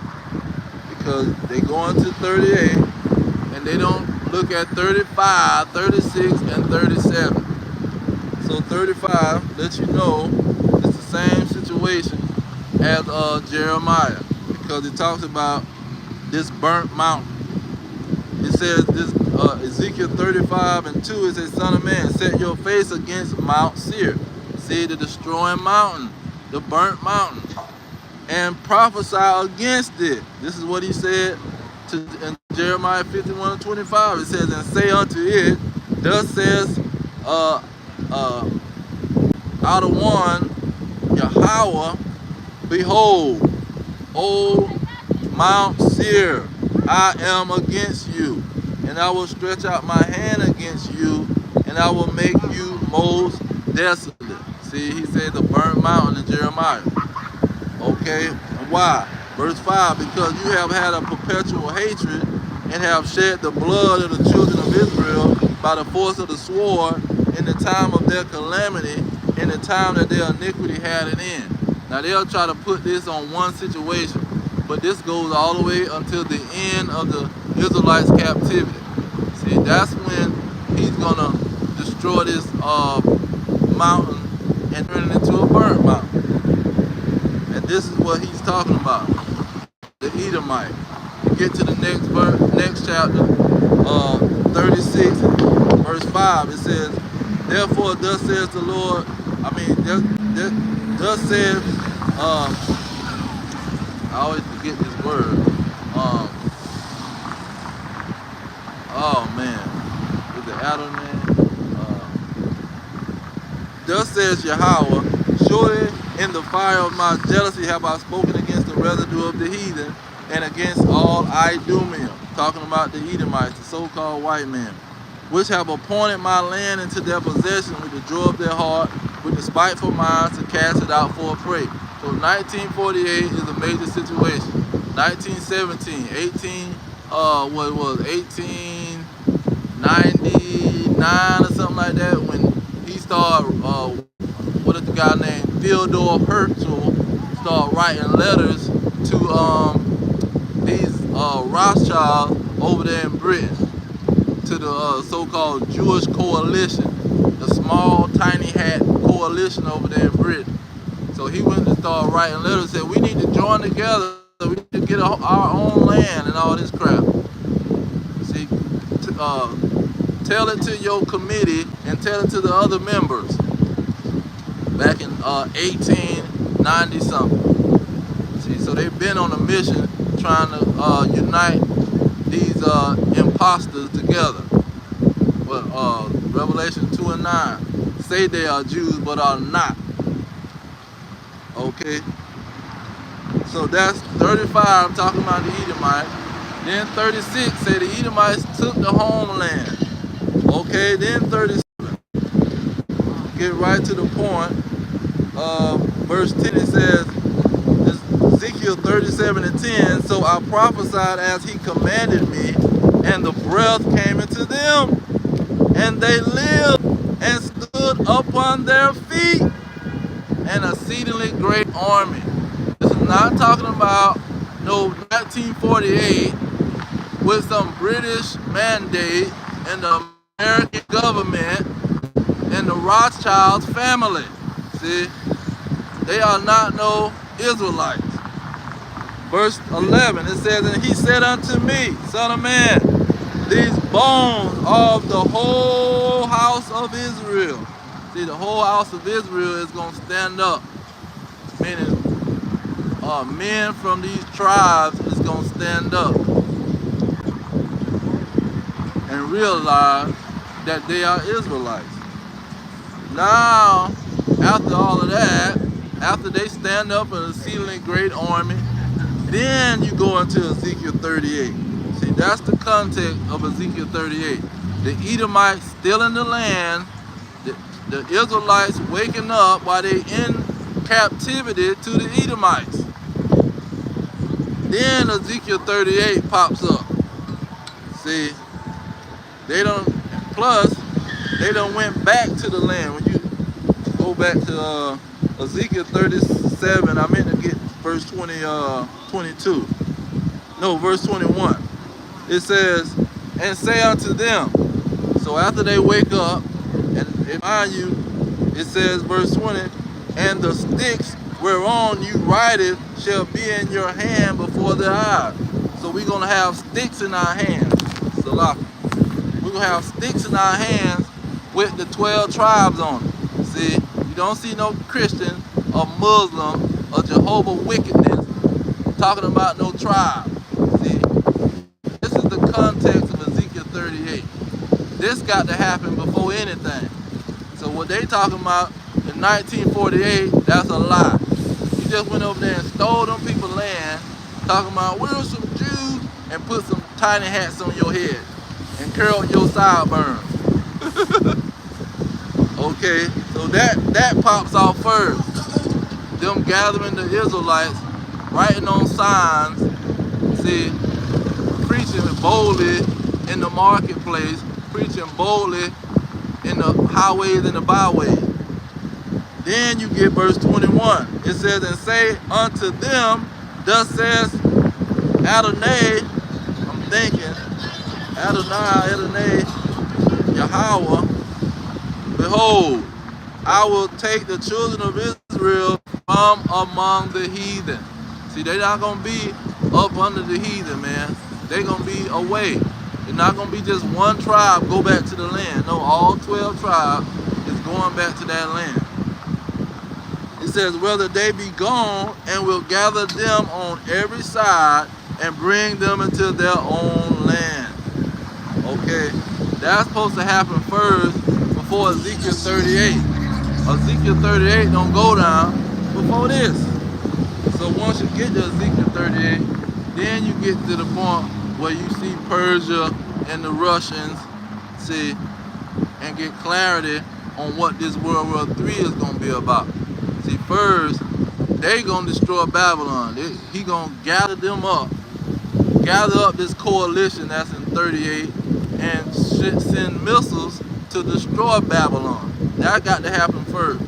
Because they go into 38 and they don't look at 35, 36, and 37. So 35 lets you know it's the same situation as Jeremiah, because it talks about this burnt mountain. It says this Ezekiel 35 and 2, it says, son of man, set your face against Mount Seir. See, the destroying mountain, the burnt mountain, and prophesy against it. This is what he said in Jeremiah 51 and 25. It says, and say unto it, thus says out of one, Yahweh, behold, O Mount Seir, I am against you, and I will stretch out my hand against you, and I will make you most desolate. See, he said the burnt mountain in Jeremiah. Okay, and why? Verse 5, because you have had a perpetual hatred and have shed the blood of the children of Israel by the force of the sword in the time of their calamity, in the time that their iniquity had an end. Now they'll try to put this on one situation, but this goes all the way until the end of the Israelites' captivity. See, that's when he's gonna destroy this mountain and turn it into a burnt mountain. And this is what he's talking about, the Edomite. You get to the next chapter, 36, verse 5. It says, therefore, thus says the Lord. Thus says, I always forget this word. Oh man, is it Adonai? Thus says Yahweh, surely in the fire of my jealousy have I spoken against the residue of the heathen and against all Idumean, talking about the Edomites, the so-called white men, which have appointed my land into their possession with the joy of their heart, with the spiteful minds to cast it out for a prey. So 1948 is a major situation. 1917, 1899 or something like that, when he started, what is the guy named Theodore Herzl start writing letters to these Rothschilds over there in Britain, to the so-called Jewish coalition, the small tiny hat coalition over there in Britain. So he went to start writing letters, said we need to join together, we need to get our own land and all this crap. See, tell it to your committee and tell it to the other members. Back in 1890 something. See, so they've been on a mission trying to unite these imposters together. But Revelation 2 and 9 say they are Jews but are not. Okay, so that's 35 talking about the Edomites. Then 36 say the Edomites took the homeland. Okay, then 37, get right to the point. Verse 10, it says, Ezekiel 37 and 10, so I prophesied as he commanded me, and the breath came into them, and they lived and stood upon their feet, an exceedingly great army. This is not talking about no 1948 with some British mandate and the American government and the Rothschilds family. See, they are not no Israelites. Verse 11, it says, and he said unto me, Son of man, these bones of the whole house of Israel. See, the whole house of Israel is going to stand up, meaning men from these tribes is going to stand up and realize that they are Israelites. Now, after all of that, after they stand up in a exceedingly great army, then you go into Ezekiel 38. See, that's the context of Ezekiel 38. The Edomites still in the land, the Israelites waking up while they in captivity to the Edomites. Then Ezekiel 38 pops up. See, they don't, plus they done went back to the land. When you go back to Ezekiel 37, I meant to get verse 22. No, verse 21. It says, and say unto them. So after they wake up, and mind you, it says verse 20, and the sticks whereon you rideth shall be in your hand before their eyes. So we're going to have sticks in our hands. Salaki. We're going to have sticks in our hands with the 12 tribes on it. See, you don't see no Christian or Muslim or Jehovah wickedness talking about no tribe. See, this is the context of Ezekiel 38. This got to happen before anything. So what they talking about in 1948, that's a lie. You just went over there and stole them people's land, talking about we're some Jews, and put some tiny hats on your head and curled your sideburns. Okay, so that pops off first. Them gathering the Israelites, writing on signs, see, preaching boldly in the marketplace, preaching boldly in the highways and the byways. Then you get verse 21. It says, and say unto them, thus says Adonai, I'm thinking, Adonai, Yahweh, behold, I will take the children of Israel from among the heathen. See, they're not going to be up under the heathen, man. They're going to be away. They're not going to be just one tribe go back to the land. No, all 12 tribes is going back to that land. It says, whether they be gone, and will gather them on every side and bring them into their own land. Okay, that's supposed to happen first before Ezekiel 38. Ezekiel 38 don't go down before this. So once you get to Ezekiel 38, then you get to the point where you see Persia and the Russians, see, and get clarity on what this World War III is going to be about. See, first, they going to destroy Babylon. He going to gather them up, gather up this coalition that's in 38, and send missiles to destroy Babylon. That got to happen first.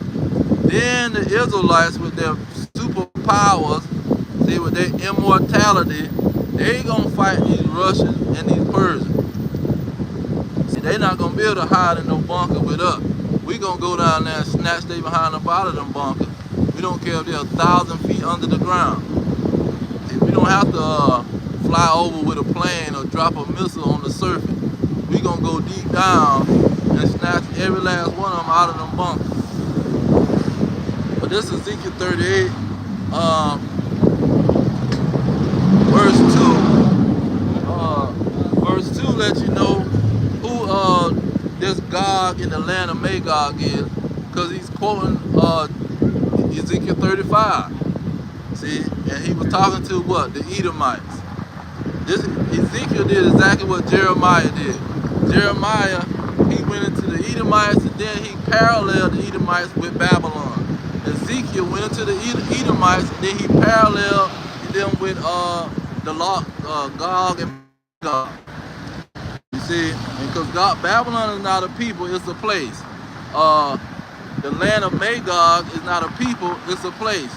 Then the Israelites with their superpowers, see, with their immortality, they gonna fight these Russians and these Persians. See, they not gonna be able to hide in no bunker with us. We gonna go down there and snatch they behind up out of them bunkers. We don't care if they're 1,000 feet under the ground. See, we don't have to fly over with a plane or drop a missile on the surface. We gonna go deep down and snatch every last one of them out of them bunkers. But this is Ezekiel 38, verse 2. Verse 2 lets you know who this Gog in the land of Magog is, because he's quoting Ezekiel 35. See, and he was talking to what? The Edomites. This Ezekiel did exactly what Jeremiah did. Jeremiah, he went into the Edomites, and then he paralleled the Edomites with Babylon. Ezekiel went into the Edomites, and then he paralleled them with Gog and Magog. You see, because Babylon is not a people, it's a place. The land of Magog is not a people, it's a place.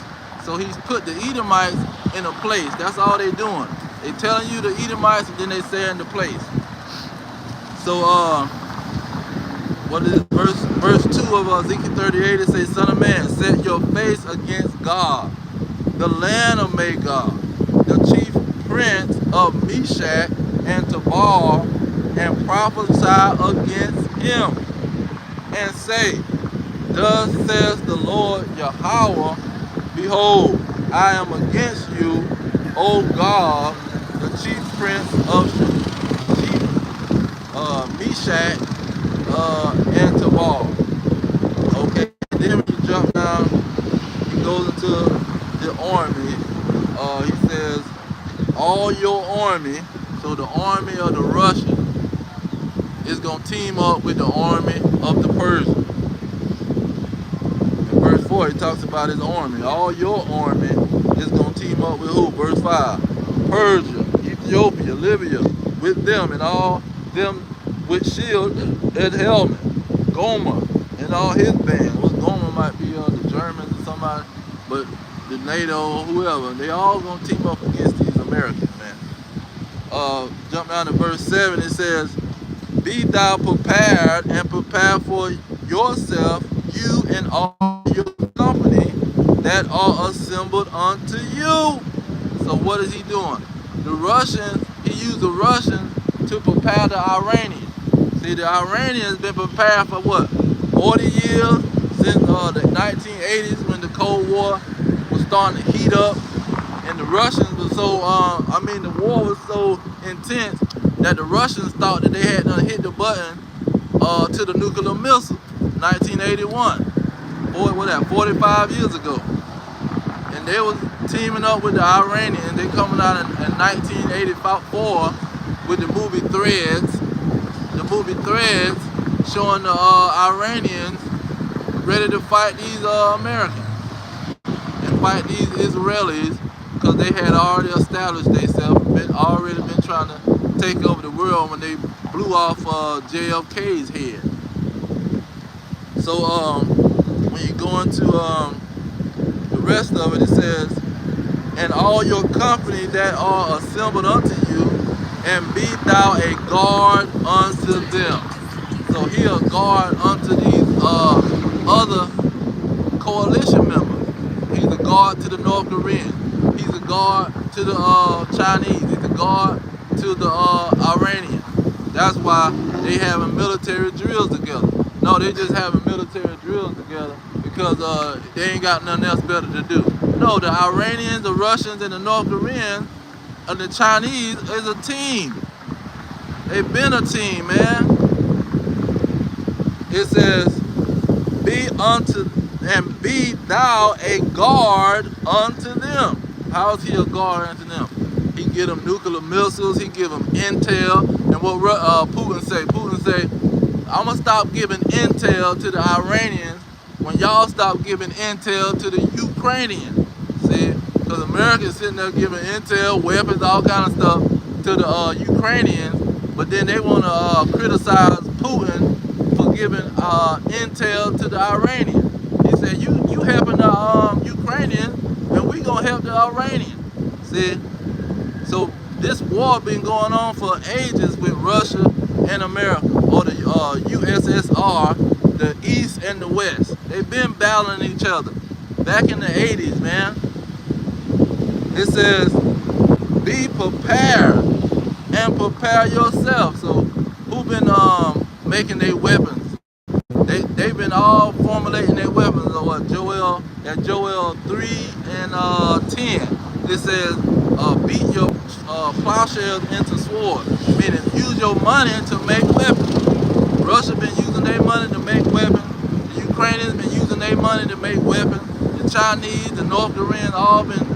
So he's put the Edomites in a place. That's all they're doing. They telling you the Edomites, and then they say in the place. So what is it? Verse 2 of Ezekiel 38, it says, Son of man, set your face against God, the land of Magog, the chief prince of Meshach and Tubal, and prophesy against him, and say, Thus says the Lord Yahweh, Behold, I am against you, O God, the chief prince of Meshach and Tubal. Okay, then when you jump down, he goes into the army. He says, all your army, so the army of the Russians is going to team up with the army of the Persians. In verse 4, he talks about his army. All your army is going to team up with who? Verse 5, Persia, Ethiopia, Libya, with them, and all them with shield and helmet. Gomer and all his band. Well, Gomer might be the Germans or somebody, but the NATO or whoever, they all going to team up against these Americans, man. Jump down to verse 7, it says, Be thou prepared, and prepare for yourself, you and all your company that are assembled unto you. So what is he doing? The Russians, he used the Russians to prepare the Iranians. See, the Iranians been prepared for what? 40 years since the 1980s, when the Cold War was starting to heat up, and the Russians were so, the war was so intense that the Russians thought that they had to hit the button to the nuclear missile, 1981. Boy, what that, 45 years ago. And they was teaming up with the Iranians. They coming out in 1984 with the movie Threads. The movie Threads showing the Iranians ready to fight these Americans and fight these Israelis, because they had already established themselves, already been trying to take over the world when they blew off JFK's head. So when you go into the rest of it, it says, And all your company that are assembled unto you, and be thou a guard unto them. So he a guard unto these other coalition members. He's a guard to the North Koreans. He's a guard to the Chinese. He's a guard to the Iranians. That's why they having military drills together. No, they just having military drills together because they ain't got nothing else better to do. No, the Iranians, the Russians, and the North Koreans, and the Chinese is a team. They've been a team, man. It says, be thou a guard unto them. How is he a guard unto them? He give them nuclear missiles, he give them intel. And what Putin say? Putin say, I'm gonna stop giving intel to the Iranians when y'all stop giving intel to the Ukrainians. See, because America's sitting there giving intel, weapons, all kind of stuff to the Ukrainians, but then they want to criticize Putin for giving intel to the Iranians. He said, you helping the Ukrainians, and we gonna help the Iranians. See, so this war been going on for ages with Russia and America, or the USSR, the East and the West. They've been battling each other. Back in the 80s, man. It says, be prepared and prepare yourself. So who been making their weapons? They've been all formulating their weapons. Joel 3 and 10. It says, beat your plowshares into swords, meaning use your money to make weapons. Russia been using their money to make weapons. The Ukrainians been using their money to make weapons. The Chinese, the North Koreans, all been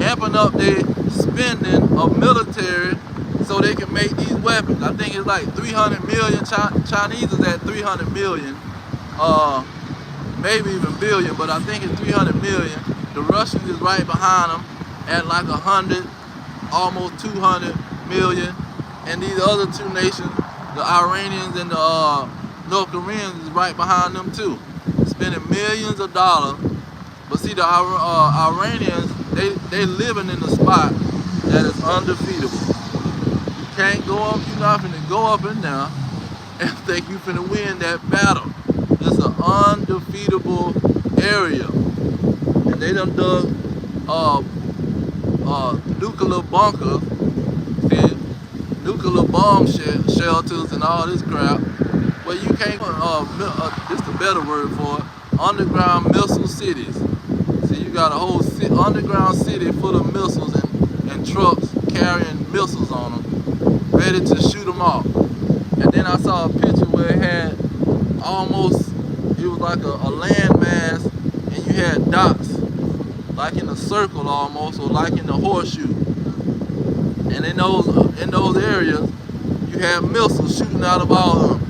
amping up their spending of military so they can make these weapons. I think it's like 300 million. Chinese is at 300 million, maybe even billion, but I think it's 300 million. The Russians is right behind them at like 100, almost 200 million. And these other two nations, the Iranians and the North Koreans, is right behind them too, spending millions of dollars. But see, the Iranians, they living in a spot that is undefeatable. You can't go up, you're not finna go up in there and think you finna win that battle. It's an undefeatable area. And they done dug nuclear bunkers, see, nuclear bomb shelters and all this crap. Well, you can't, this is the better word for it, underground missile cities. See, you got a whole underground city full of missiles and trucks carrying missiles on them, ready to shoot them off. And then I saw a picture where it had almost, it was like a landmass, and you had dots, like in a circle almost, or like in a horseshoe. And in those areas, you have missiles shooting out of all of them.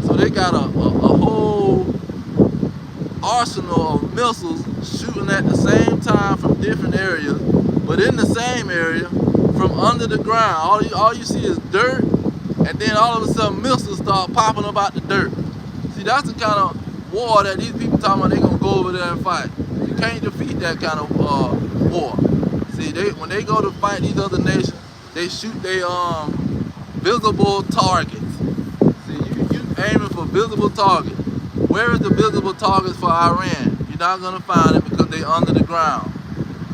So they got a whole arsenal of missiles shooting at the same time from different areas, but in the same area, from under the ground. All you see is dirt, and then all of a sudden missiles start popping up out the dirt. See, that's the kind of war that these people talking about they gonna go over there and fight. You can't defeat that kind of war. See, when they go to fight these other nations, they shoot their visible targets. See, you aiming for visible targets. Where is the visible targets for Iran? You're not gonna find it because they under the ground.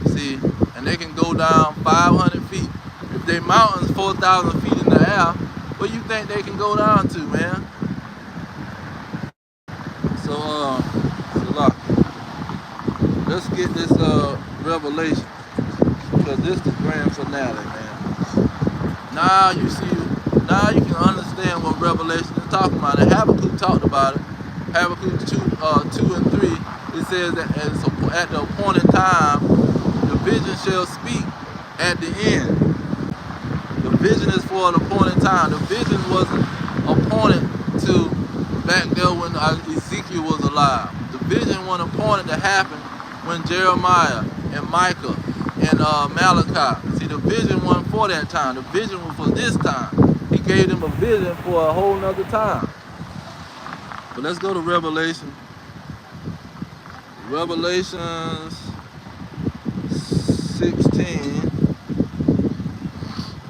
See, and they can go down 500 feet. If they mountains 4,000 feet in the air, where you think they can go down to, man? So look, let's get this revelation, because this is the grand finale, man. Now you see, now you can understand what Revelation is talking about. And Habakkuk talked about it. Habakkuk 2 and 3, it says that at the appointed time, the vision shall speak at the end. The vision is for an appointed time. The vision wasn't appointed to back there when Ezekiel was alive. The vision wasn't appointed to happen when Jeremiah and Micah and Malachi. See, the vision wasn't for that time. The vision was for this time. He gave them a vision for a whole nother time. But let's go to Revelation. Revelations 16.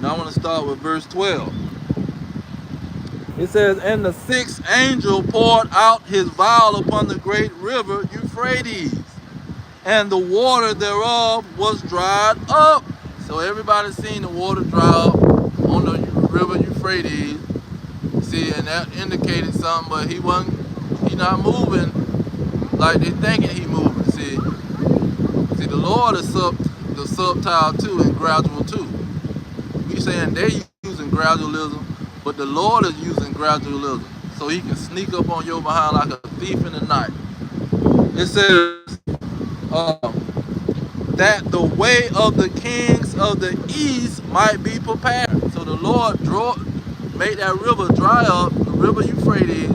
Now I want to start with verse 12. It says, and the sixth angel poured out his vial upon the great river Euphrates, and the water thereof was dried up. So everybody's seen the water dry up on the river Euphrates. See, and that indicated something, but he not moving like they thinking he moving. See, the Lord is the subtile too and gradual too. We saying they using gradualism, but the Lord is using gradualism, so he can sneak up on your behind like a thief in the night. It says that the way of the kings of the east might be prepared. So the Lord made that river dry up, the river Euphrates,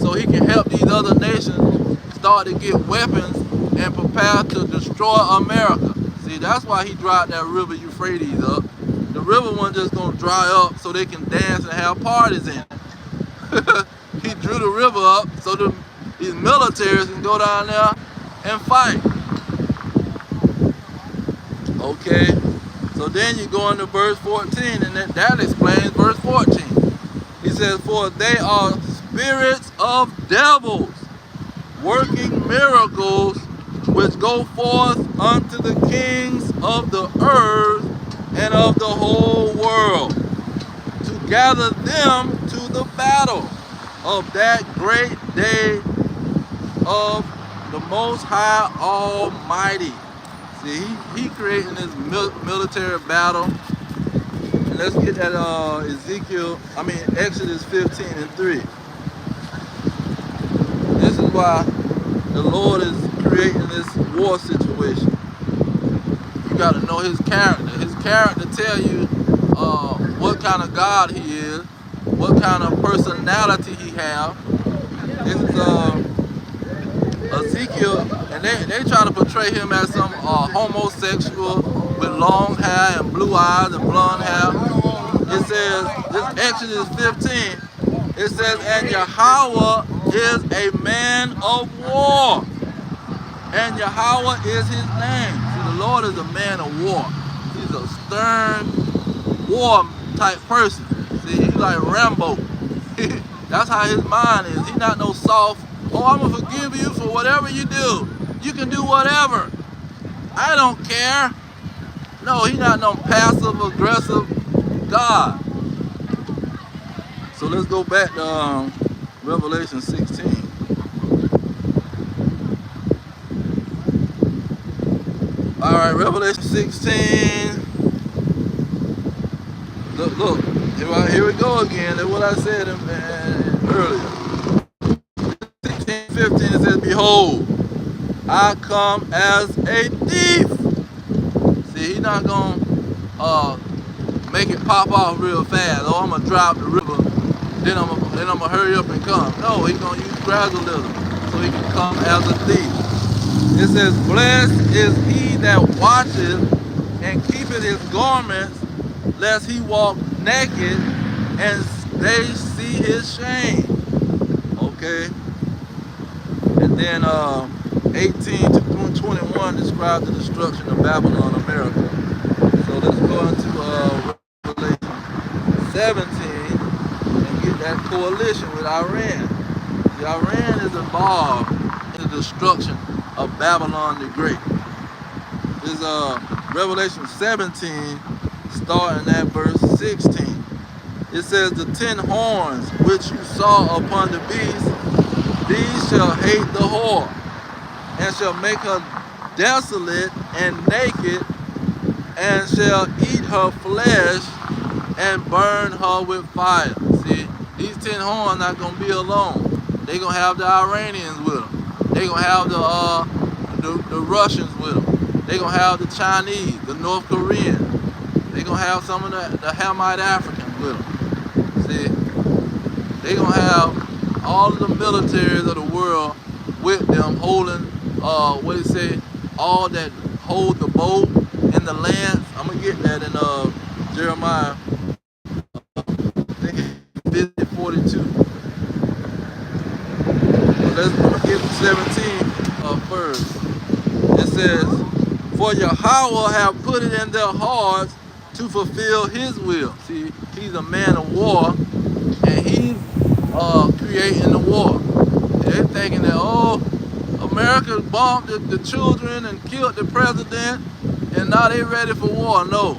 so he can help these other nations start to get weapons and prepare to destroy America. See, that's why he dried that river Euphrates up. The river wasn't just gonna dry up so they can dance and have parties in it. He drew the river up so the these militaries can go down there and fight. Okay, so then you go into verse 14, and that explains verse 14. He says, for they are spirits of devils, working miracles, which go forth unto the kings of the earth and of the whole world, to gather them to the battle of that great day of the Most High Almighty. See, he creating this military battle. And let's get that Exodus 15 and 3. This is why the Lord is creating this war situation. You got to know his character. His character tell you what kind of God he is, what kind of personality he have. This is Ezekiel, and they try to portray him as some homosexual with long hair and blue eyes and blonde hair. It says, this Exodus 15, it says, and Yahweh is a man of war, and Yahweh is his name. See, the Lord is a man of war. He's a stern war type person. See, he's like Rambo. That's how his mind is. He's not no soft, oh, I'm going to forgive you for whatever you do. You can do whatever. I don't care. No, he's not no passive, aggressive God. So let's go back to Revelation 16. All right, Revelation 16. Look, here we go again. That's what I said earlier. 16:15, it says, behold, I come as a thief. See, he's not going to make it pop off real fast. Oh, I'm going to drop the river, then I'm going to hurry up and come. No, he's going to use gradualism so he can come as a thief. It says, blessed is he that watcheth and keepeth his garments, lest he walk naked and they see his shame. Okay. And then 18 to 21 describe the destruction of Babylon, America. So let's go into Revelation 17 and get that coalition with Iran. See, Iran is involved in the destruction of Babylon the Great. This is Revelation 17, starting at verse 16. It says, the 10 horns which you saw upon the beast, these shall hate the whore, and shall make her desolate and naked, and shall eat her flesh, and burn her with fire. See, these 10 horns not going to be alone. They're going to have the Iranians with them. They're going to have the Russians with them. They're going to have the Chinese, the North Koreans. They're going to have some of the Hamite Africans with them. See, they're going to have all of the militaries of the world with them holding, what do you say, all that hold the bow and the lance. I'm going to get that in Jeremiah, I think it's 42. So let's get 17 first. It says, for Yahweh have put it in their hearts to fulfill his will. See, he's a man of war, and he's creating the war. They're thinking that, oh, America bombed the children and killed the president, and now they're ready for war. No,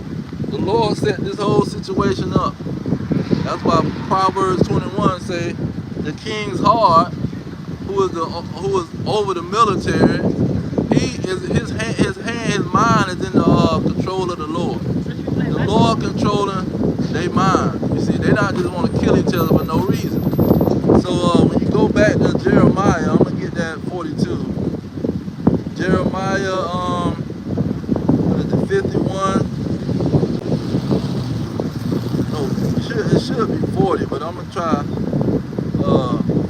the Lord set this whole situation up. That's why Proverbs 21 say, the king's heart, who is over the military, his mind is in the control of the Lord. The Lord controlling their mind. You see, they not just want to kill each other for no reason. So when you go back to Jeremiah, I'm gonna get that 42. Jeremiah, what is it, 51? No, it should be 40, but I'm gonna try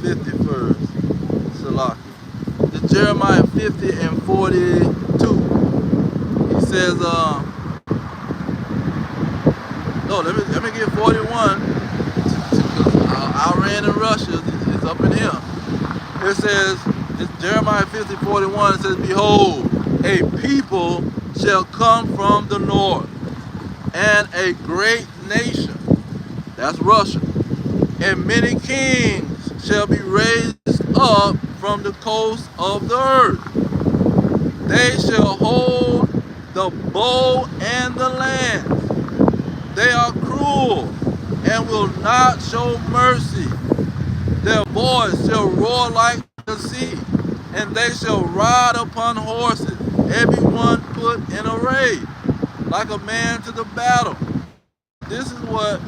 50 first. Salaki. It's Jeremiah 50 and 42. He says, no, let me get 41. Iran and Russia is up in here. It says, it's Jeremiah 50:41, it says, behold, a people shall come from the north, and a great nation, that's Russia, and many kings shall be raised up from the coast of the earth. They shall hold the bow and the lance. They are cruel and will not show mercy. Their voice shall roar like the sea, and they shall ride upon horses, every one put in array, like a man to the battle. This is what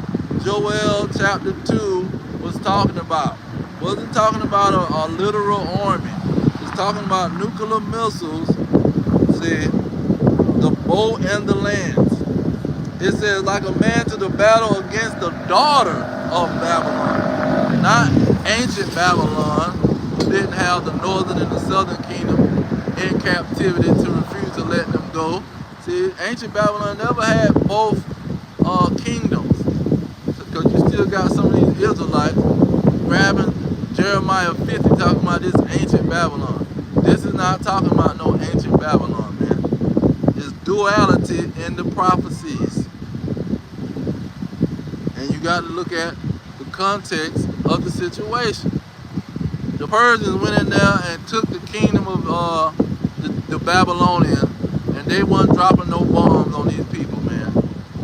Joel chapter 2 was talking about. Wasn't talking about a literal army. It's talking about nuclear missiles, see, the bow and the lance. It says, like a man to the battle against the daughter of Babylon. Not ancient Babylon, who didn't have the northern and the southern kingdom in captivity to refuse to let them go. See, ancient Babylon never had both kingdoms. Because you still got some of these Israelites grabbing Jeremiah 50 talking about this ancient Babylon. This is not talking about no ancient Babylon, man. It's duality in the prophecies. And you got to look at the context of the situation. The Persians went in there and took the kingdom of the Babylonians, and they wasn't dropping no bombs on these people, man.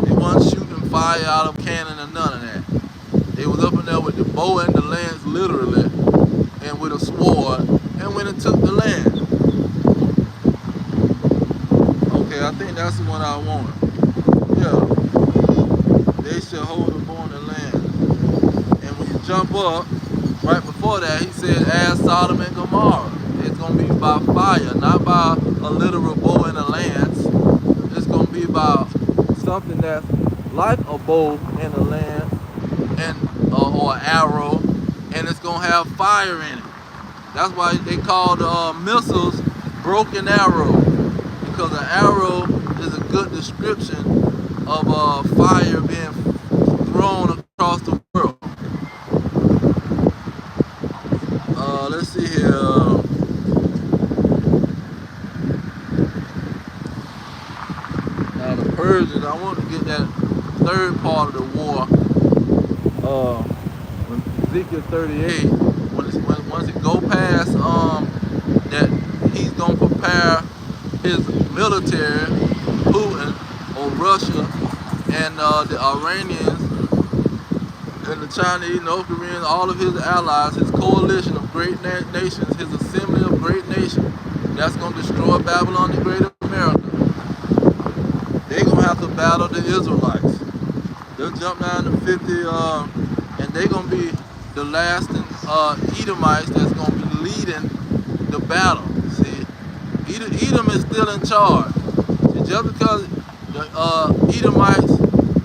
They wasn't shooting fire out of cannon or none of that. They was up in there with the bow and the lance, literally, and with a sword, and went and took the land. Okay, I think that's the one I wanted. Yeah. They shall hold the bow and the lance. And when you jump up, right before that, he said, as Sodom and Gomorrah. It's going to be by fire, not by a literal bow and a lance. It's going to be by something that's like a bow and a lance, and or an arrow, and it's going to have fire in it. That's why they call the missiles broken arrow, because an arrow is a good description of fire being thrown across the world. Let's see here. Now the Persians, I want to get that third part of the war. When Ezekiel 38, once it go past that he's gonna prepare his military, Putin or Russia, and the Iranians and the Chinese, North Koreans, all of his allies, his coalition of great nations, his assembly of great nations, that's going to destroy Babylon the Great America. They're going to have to battle the Israelites. They'll jump down to 50, and they're going to be the last Edomites that's going to be leading the battle. See, Edom is still in charge. See, just because the Edomites,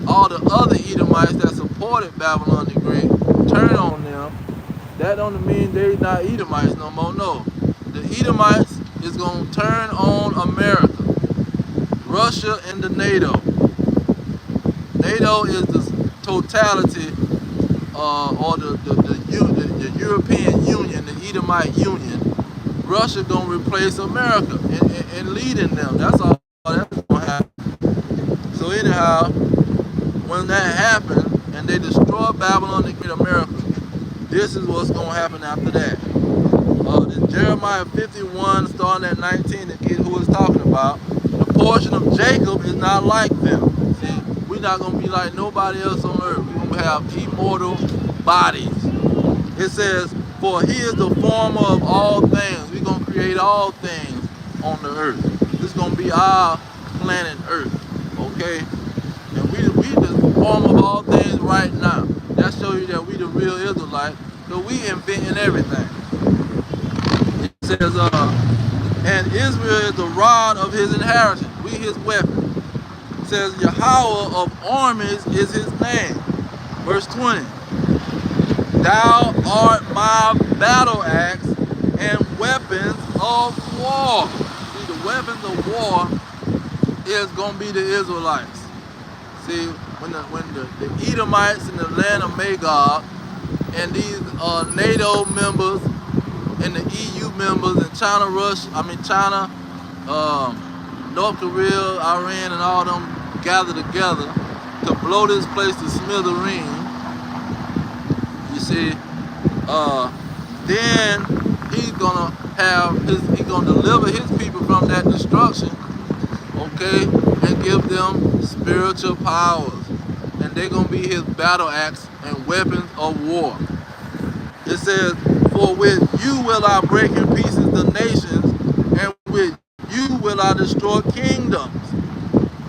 all the other Edomites that supported Babylon the Great turn on them, that don't mean they not Edomites no more. No, the Edomites is going to turn on America, Russia, and the NATO. NATO is the totality, or the European Union, the Edomite Union. Russia going to replace America in leading them. That's all that's going to happen. So anyhow, when that happened and they destroy Babylon to get America, this is what's going to happen after that. This Jeremiah 51, starting at 19, to get who it's talking about. The portion of Jacob is not like them. See, we're not going to be like nobody else on earth. We're going to have immortal bodies. It says, for he is the former of all things. We're going to create all things on the earth. This is going to be our planet Earth. Okay? And we the form of all things right now. That shows you that we the real Israelites, because we inventing everything. It says, and Israel is the rod of his inheritance. We his weapon. It says, Yahweh of armies is his name. Verse 20. Thou art my battle axe and weapons of war. See, the weapons of war is going to be the Israelites. See, when the Edomites in the land of Magog and these NATO members and the EU members and China, China, North Korea, Iran, and all them gather together to blow this place to smithereens. You see, then he's gonna deliver his people from that destruction, okay, and give them spiritual powers, and they're gonna be his battle axe and weapons of war. It says, for with you will I break in pieces the nations, and with you will I destroy kingdoms,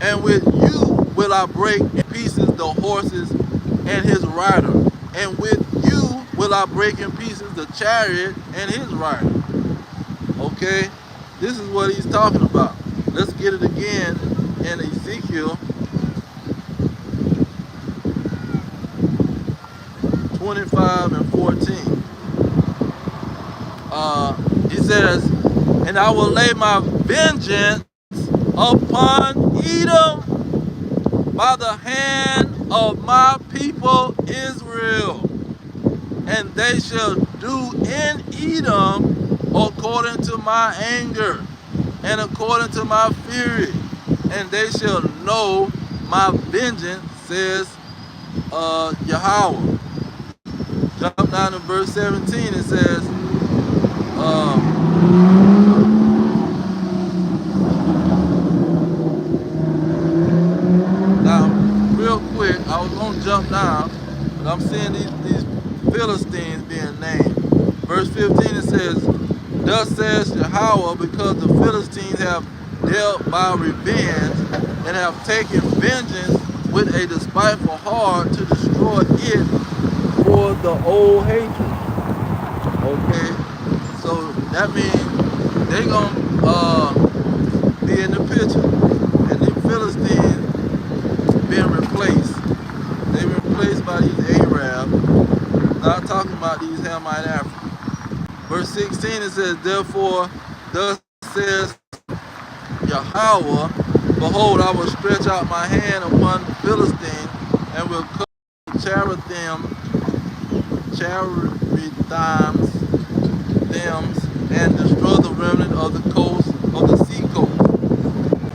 and with you will I break in pieces the horses and his rider, and with you will I break in pieces the chariot and his rider. Okay, this is what he's talking about. Let's get it again in Ezekiel 25 and 14. He says, and I will lay my vengeance upon Edom by the hand of my people Israel, and they shall do in Edom according to my anger and according to my fury, and they shall know my vengeance, says Yahweh. Jump down to verse 17. It says, now, real quick, I was going to jump down, but I'm seeing these Philistines being named. Verse 15, it says, thus says Yahweh, because the Philistines have dealt by revenge and have taken vengeance with a despiteful heart to destroy it for the old hatred. Okay, so that means they gonna be in the picture, and the Philistines being replaced. They replaced by these Arabs. Not talking about these Hamite Africans. Verse 16, it says, therefore, thus says Yahweh, behold, I will stretch out my hand upon the Philistines, and will cut Cherethims, and destroy the remnant of the coast, of the sea coast.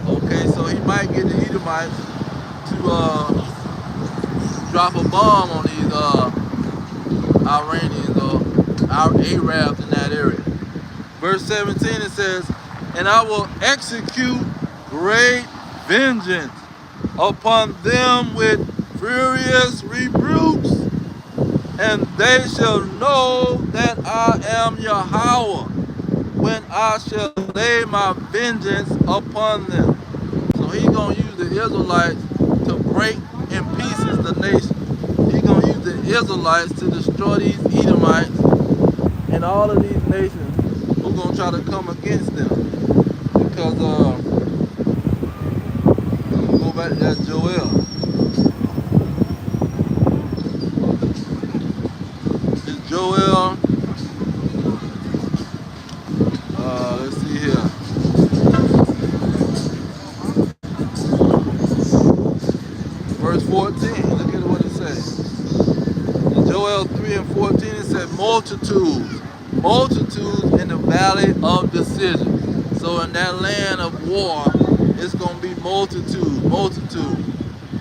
Okay, so he might get the Edomites to drop a bomb on these Iranians or Arabs in that area. Verse 17, it says, and I will execute great vengeance upon them with furious rebukes, and they shall know that I am Yahweh when I shall lay my vengeance upon them. So he's going to use the Israelites to break in pieces the nation. He's going to use the Israelites to destroy these Edomites and all of these nations who are going to try to come against them. Because, go back to that Joel. Joel, let's see here. Verse 14, look at what it says. In Joel 3 and 14, it said, multitudes in the valley of decision. So in that land of war, it's going to be multitude.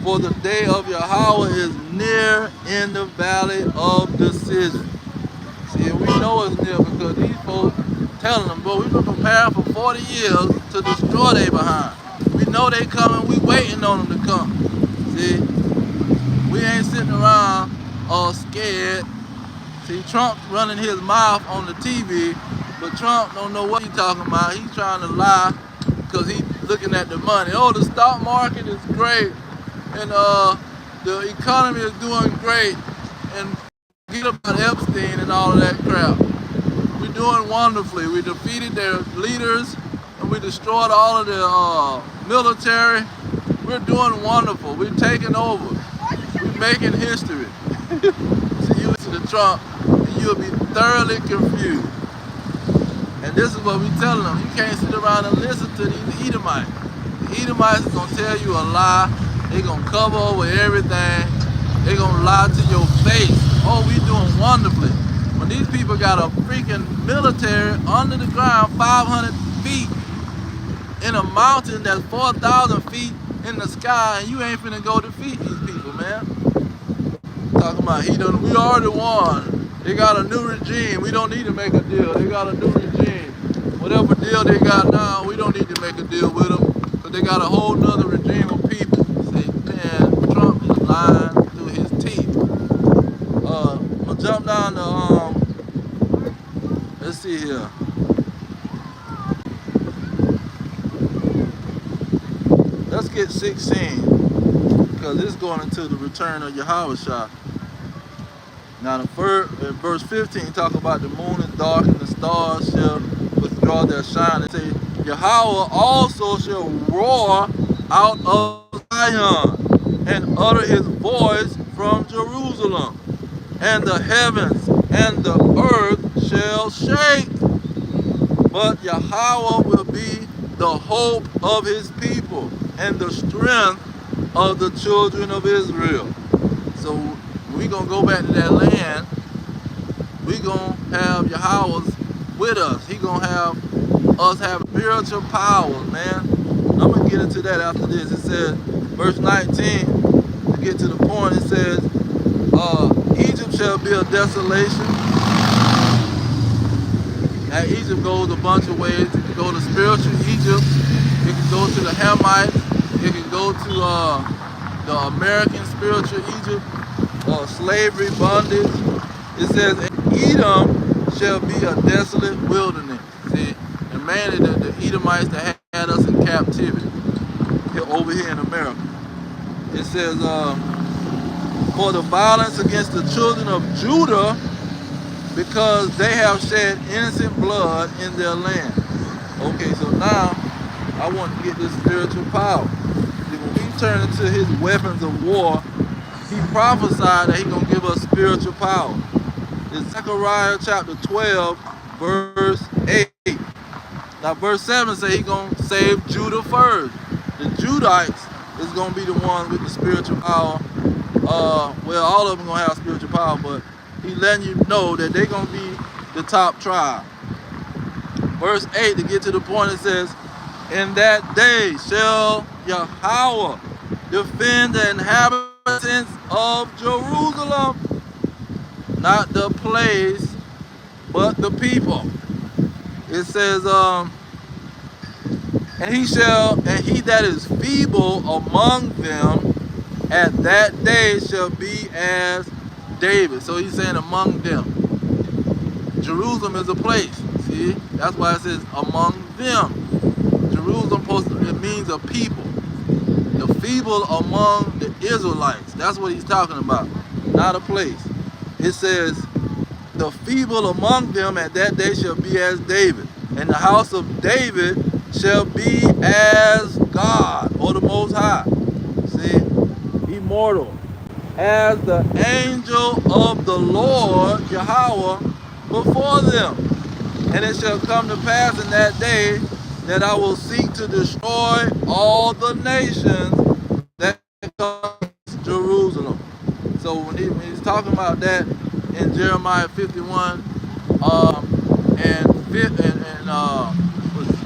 For the day of Yahweh is near in the valley of decision. See, we know it's near because these folks telling them, but we've been preparing for 40 years to destroy they behind. We know they coming, we waiting on them to come. See, we ain't sitting around all scared. See, Trump running his mouth on the TV, but Trump don't know what he's talking about. He's trying to lie because he's looking at the money. Oh, the stock market is great, and the economy is doing great, and forget about Epstein and all of that crap. We're doing wonderfully. We defeated their leaders, and we destroyed all of their military. We're doing wonderful. We're taking over. We're making history. So you listen to Trump, and you'll be thoroughly confused. And this is what we're telling them. You can't sit around and listen to these Edomites. The Edomites is going to tell you a lie. They're going to cover over everything. They're going to lie to your face. Oh, we doing wonderfully. When these people got a freaking military under the ground 500 feet in a mountain that's 4,000 feet in the sky, and you ain't finna go defeat these people, man. Talking about we already won. They got a new regime. We don't need to make a deal. They got a new regime. Whatever deal they got now, we don't need to make a deal with them, because they got a whole nother regime of people. See, man, Trump is lying through his teeth. I'm gonna jump down to let's see here. Let's get 16, because this is going into the return of Yahweh. Now, in verse 15, talk about the moon is dark and the stars shall withdraw their shine. It say, Yahweh also shall roar out of Zion and utter his voice from Jerusalem, and the heavens and the earth shall shake. But Yahweh will be the hope of his people and the strength of the children of Israel. So we gonna go back to that land. We gonna have Yahweh with us. He gonna have us have spiritual powers, man. I'm gonna get into that after this. It says, verse 19, to get to the point, it says, Egypt shall be a desolation. Now, Egypt goes a bunch of ways. It can go to spiritual Egypt. It can go to the Hamites. It can go to the American spiritual Egypt, slavery, bondage. It says, Edom shall be a desolate wilderness. See, and mainly the Edomites that had us in captivity here, over here in America. It says, for the violence against the children of Judah, because they have shed innocent blood in their land. Okay, so now I want to get this spiritual power. See, when we turn into his weapons of war, he prophesied that he's going to give us spiritual power. In Zechariah chapter 12, verse 8. Now verse 7 says he's going to save Judah first. The Judites is going to be the ones with the spiritual power. Well, all of them going to have spiritual power, but he's letting you know that they're going to be the top tribe. Verse 8, to get to the point, it says, in that day shall Yahweh defend the inhabitants of Jerusalem, not the place, but the people. It says, and he that is feeble among them at that day shall be as David. So he's saying among them. Jerusalem is a place. See, that's why it says among them. Jerusalem it means a people. The feeble among the Israelites. That's what he's talking about, not a place. It says, the feeble among them at that day shall be as David, and the house of David shall be as God, or the Most High. See, immortal. As the angel of the Lord, Yahweh, before them. And it shall come to pass in that day that I will seek to destroy all the nations that come to Jerusalem. So when he's talking about that in Jeremiah 51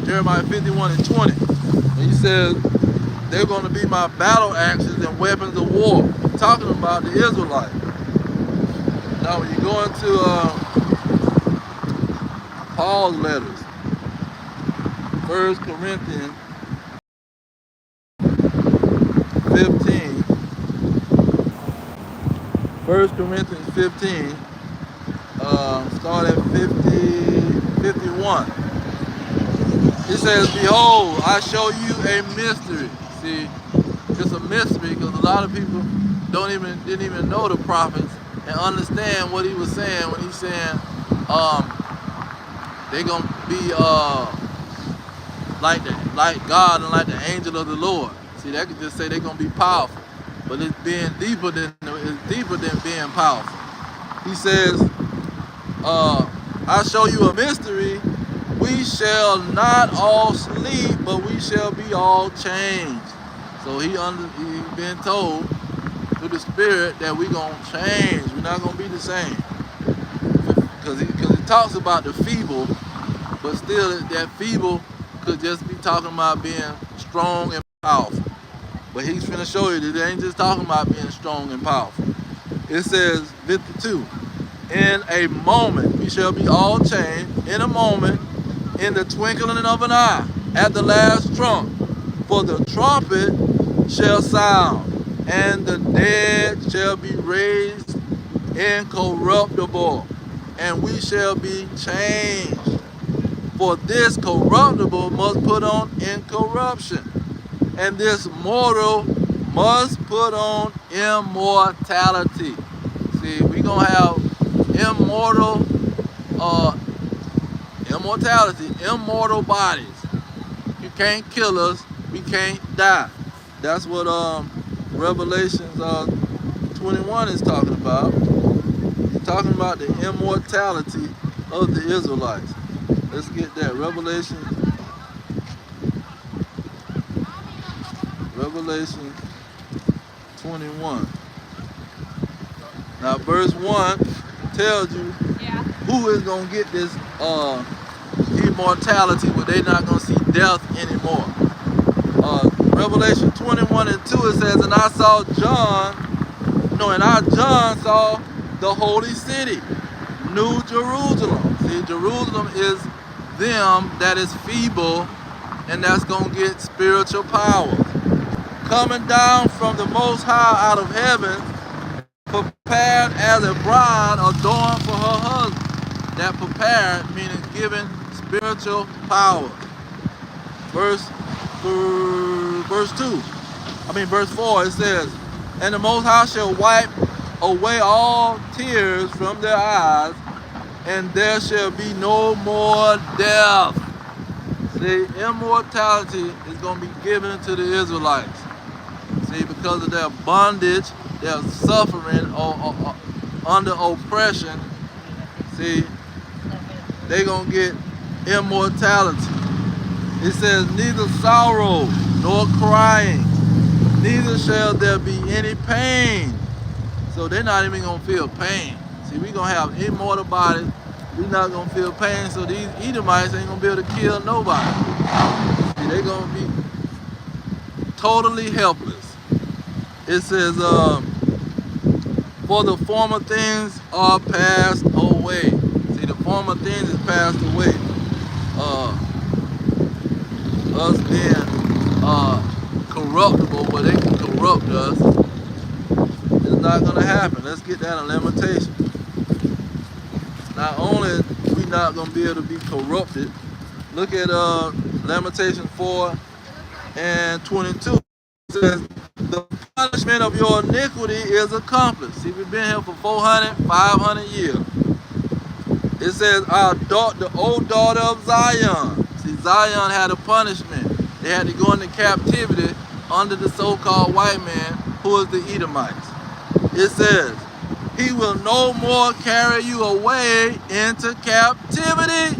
Jeremiah 51 and 20, and he says they're going to be my battle axes and weapons of war. He's talking about the Israelites. Now when you go into Paul's letters, 1 Corinthians 15, 1 Corinthians 15, start at 51. It says, behold, I show you a mystery. See, it's a mystery because a lot of people didn't even know the prophets and understand what he was saying when he's saying they're gonna be like God and like the angel of the Lord. See, they could just say they're gonna be powerful, but it's deeper than being powerful. He says, I show you a mystery. We shall not all sleep, but we shall be all changed. So he been told through the Spirit that we're gonna change. We're not gonna be the same. because he talks about the feeble, but still that feeble could just be talking about being strong and powerful. But he's finna show you that it ain't just talking about being strong and powerful. It says 52, in a moment we shall be all changed, in a moment, in the twinkling of an eye, at the last trump. For the trumpet shall sound, and the dead shall be raised incorruptible, and we shall be changed. For this corruptible must put on incorruption, and this mortal must put on immortality. See, we gonna have immortality, immortal bodies. You can't kill us, we can't die. That's what Revelations 21 is talking about. He's talking about the immortality of the Israelites. Let's get that. Revelation 21. Now verse 1 tells you who is going to get this immortality where they're not going to see death anymore. Revelation 21 and 2, it says, and I John saw the holy city, New Jerusalem. See, Jerusalem is them that is feeble and that's going to get spiritual power, coming down from the Most High out of heaven, prepared as a bride adorned for her husband. That prepared meaning given spiritual power. Verse 4, it says, and the Most High shall wipe away all tears from their eyes, and there shall be no more death. See, immortality is going to be given to the Israelites. See, because of their bondage, their suffering or under oppression, see, they're going to get immortality. It says, neither sorrow nor crying, neither shall there be any pain. So they're not even going to feel pain. See, we're going to have immortal bodies. We're not going to feel pain, so these Edomites ain't going to be able to kill nobody. See, they're going to be totally helpless. It says, for the former things are passed away. See, the former things is passed away. Us being corruptible, where they can corrupt us, it's not going to happen. Let's get that in limitation. Not only we not going to be able to be corrupted, look at Lamentations 4 and 22. It says, the punishment of your iniquity is accomplished. See, we've been here for 400, 500 years. It says, the old daughter of Zion. See, Zion had a punishment. They had to go into captivity under the so-called white man, who is the Edomites. It says, he will no more carry you away into captivity.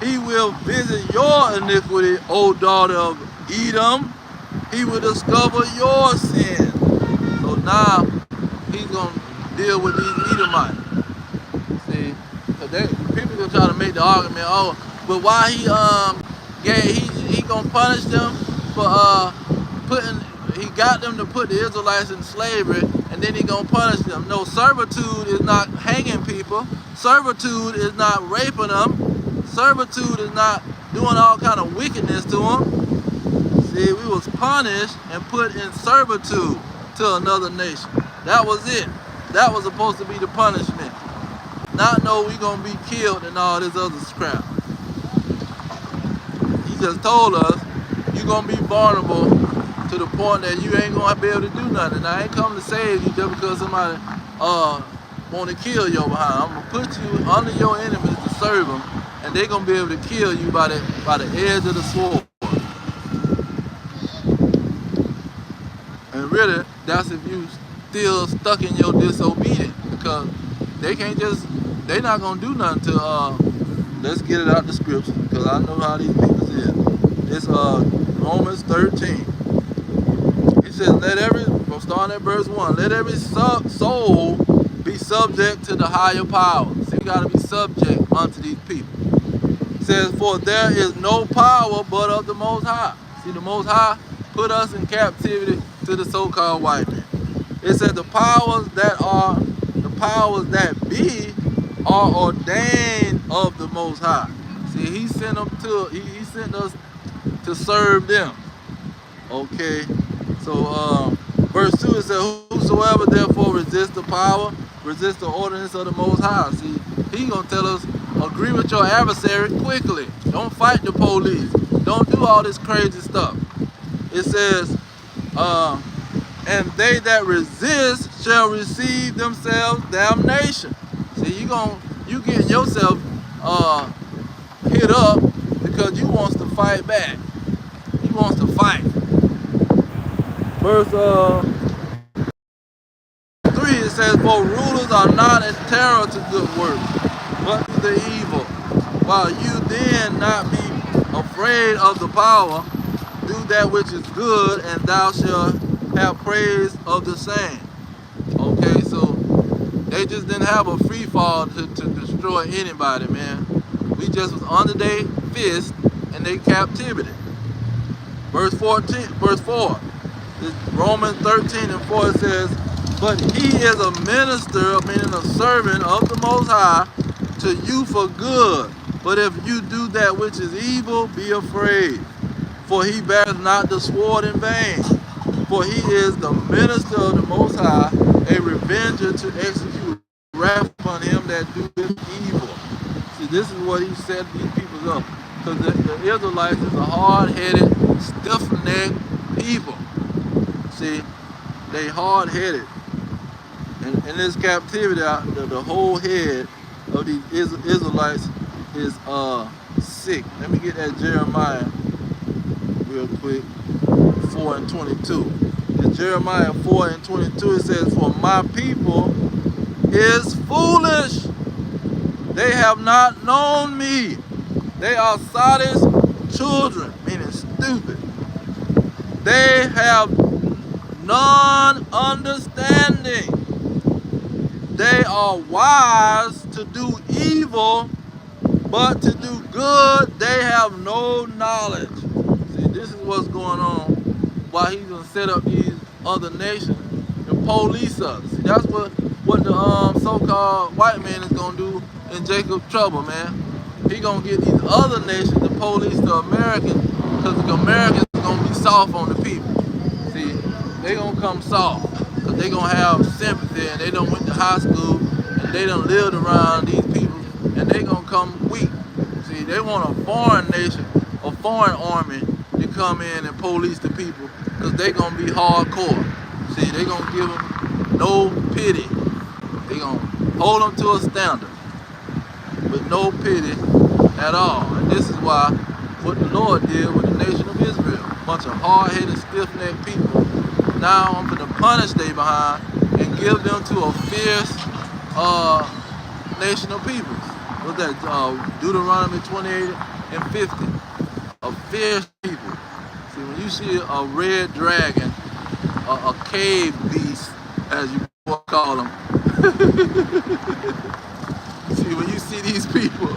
He will visit your iniquity, O daughter of Edom. He will discover your sin. So now he's going to deal with these Edomites. See, people gonna try to make the argument, oh, but why he gonna punish them for he got them to put the Israelites in slavery, and then he gonna punish them. No, servitude is not hanging people. Servitude is not raping them. Servitude is not doing all kind of wickedness to them. See, we was punished and put in servitude to another nation. That was it. That was supposed to be the punishment. Not know we gonna be killed and all this other crap. He just told us you're gonna be vulnerable to the point that you ain't gonna be able to do nothing. I ain't come to save you just because somebody want to kill your behind. I'm gonna put you under your enemies to serve them, and they're gonna be able to kill you by the edge of the sword. And really, that's if you still stuck in your disobedience, because they're not gonna do nothing to let's get it out the scripture, because I know how these people is. It's Romans 13. He says, starting at verse 1, let every soul be subject to the higher power. See, got to be subject unto these people. It says, for there is no power but of the Most High. See, the Most High put us in captivity to the so-called white man. It says the powers that be are ordained of the Most High. See, he sent them he sent us to serve them. Okay, so verse 2 it says, whosoever therefore resists the power, resist the ordinance of the Most High. See, he gonna tell us, agree with your adversary quickly. Don't fight the police. Don't do all this crazy stuff. It says, and they that resist shall receive themselves damnation. See, you getting yourself hit up because you wants to fight back. He wants to fight. Verse 3 it says, for rulers are not in terror to good works, but to the evil. While you then not be afraid of the power, do that which is good, and thou shalt have praise of the same. Okay, so they just didn't have a free fall to destroy anybody, man. We just was under their fist and their captivity. Verse 4, Romans 13 and 4 says, but he is a minister, meaning a servant of the Most High, to you for good. But if you do that which is evil, be afraid. For he bears not the sword in vain. For he is the minister of the Most High, a revenger to execute wrath upon him that doeth evil. See, this is what he set these people up. Because the Israelites is a hard-headed, stiff-necked people. See, they hard-headed. And in this captivity, the whole head of these Israelites is sick. Let me get that Jeremiah real quick. 4 and 22. In Jeremiah 4 and 22 it says, for my people is foolish. They have not known me. They are Sodom's children, meaning stupid. They have none understanding. They are wise to do evil, but to do good they have no knowledge. See, this is what's going on while he's gonna set up these other nations and police us. See, that's what the so-called white man is gonna do in Jacob's trouble, man. He gonna get these other nations to police the Americans, because the Americans are gonna be soft on the people. See, they gonna come soft because they gonna have sympathy, and they done went to high school and they done lived around these people, and they gonna come weak. See, they want a foreign nation, a foreign army to come in and police the people, because they gonna be hardcore. See, they gonna give them no pity. They gonna hold them to a standard with no pity at all. And this is why what the Lord did with the nation of Israel. A bunch of hard-headed, stiff-necked people. Now I'm going to punish they behind and give them to a fierce nation of peoples. What's that? Deuteronomy 28 and 50. A fierce people. See, when you see a red dragon, a cave beast, as you call them. See, when you see these people,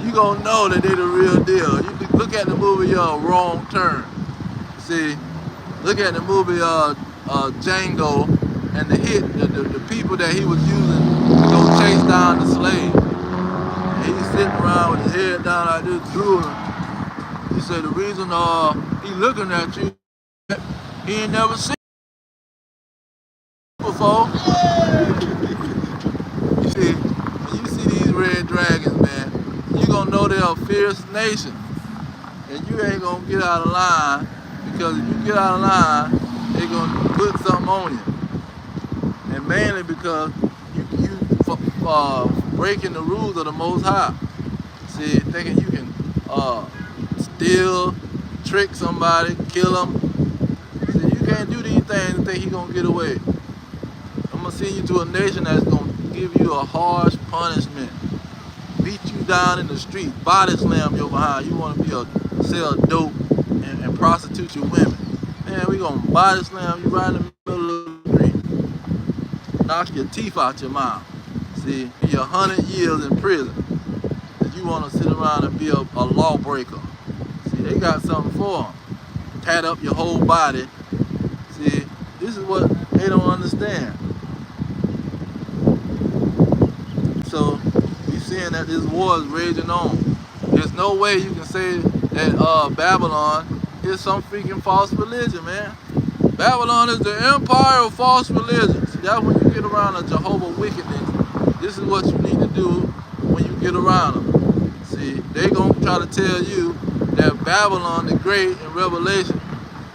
you gonna know that they the real deal. You can look at the movie Wrong Turn. See, look at the movie Django, and the people that he was using to go chase down the slave. And he's sitting around with his head down like this, drooling. He said the reason he looking at you, he ain't never seen you before. You see, when you see these red dragons, man, you gonna know they're a fierce nation, and you ain't gonna get out of line, because if you get out of line, they gonna put something on you, and mainly because you breaking the rules of the Most High. See, thinking you can steal, trick somebody, kill them. See, you can't do these things and think he gonna get away. I'm gonna send you to a nation that's gonna give you a harsh punishment. Beat you down in the street, body slam your behind. You want to sell dope and prostitute your women. Man, we gonna body slam you right in the middle of the street. Knock your teeth out your mouth. See, you're 100 years in prison. And you want to sit around and be a lawbreaker. See, they got something for them. Tat up your whole body. See, this is what they don't understand. So, we seeing that this war is raging on. There's no way you can say that Babylon is some freaking false religion, man. Babylon is the empire of false religion. See, that's when you get around a Jehovah wickedness. This is what you need to do when you get around them. See, they gonna try to tell you that Babylon the Great in Revelation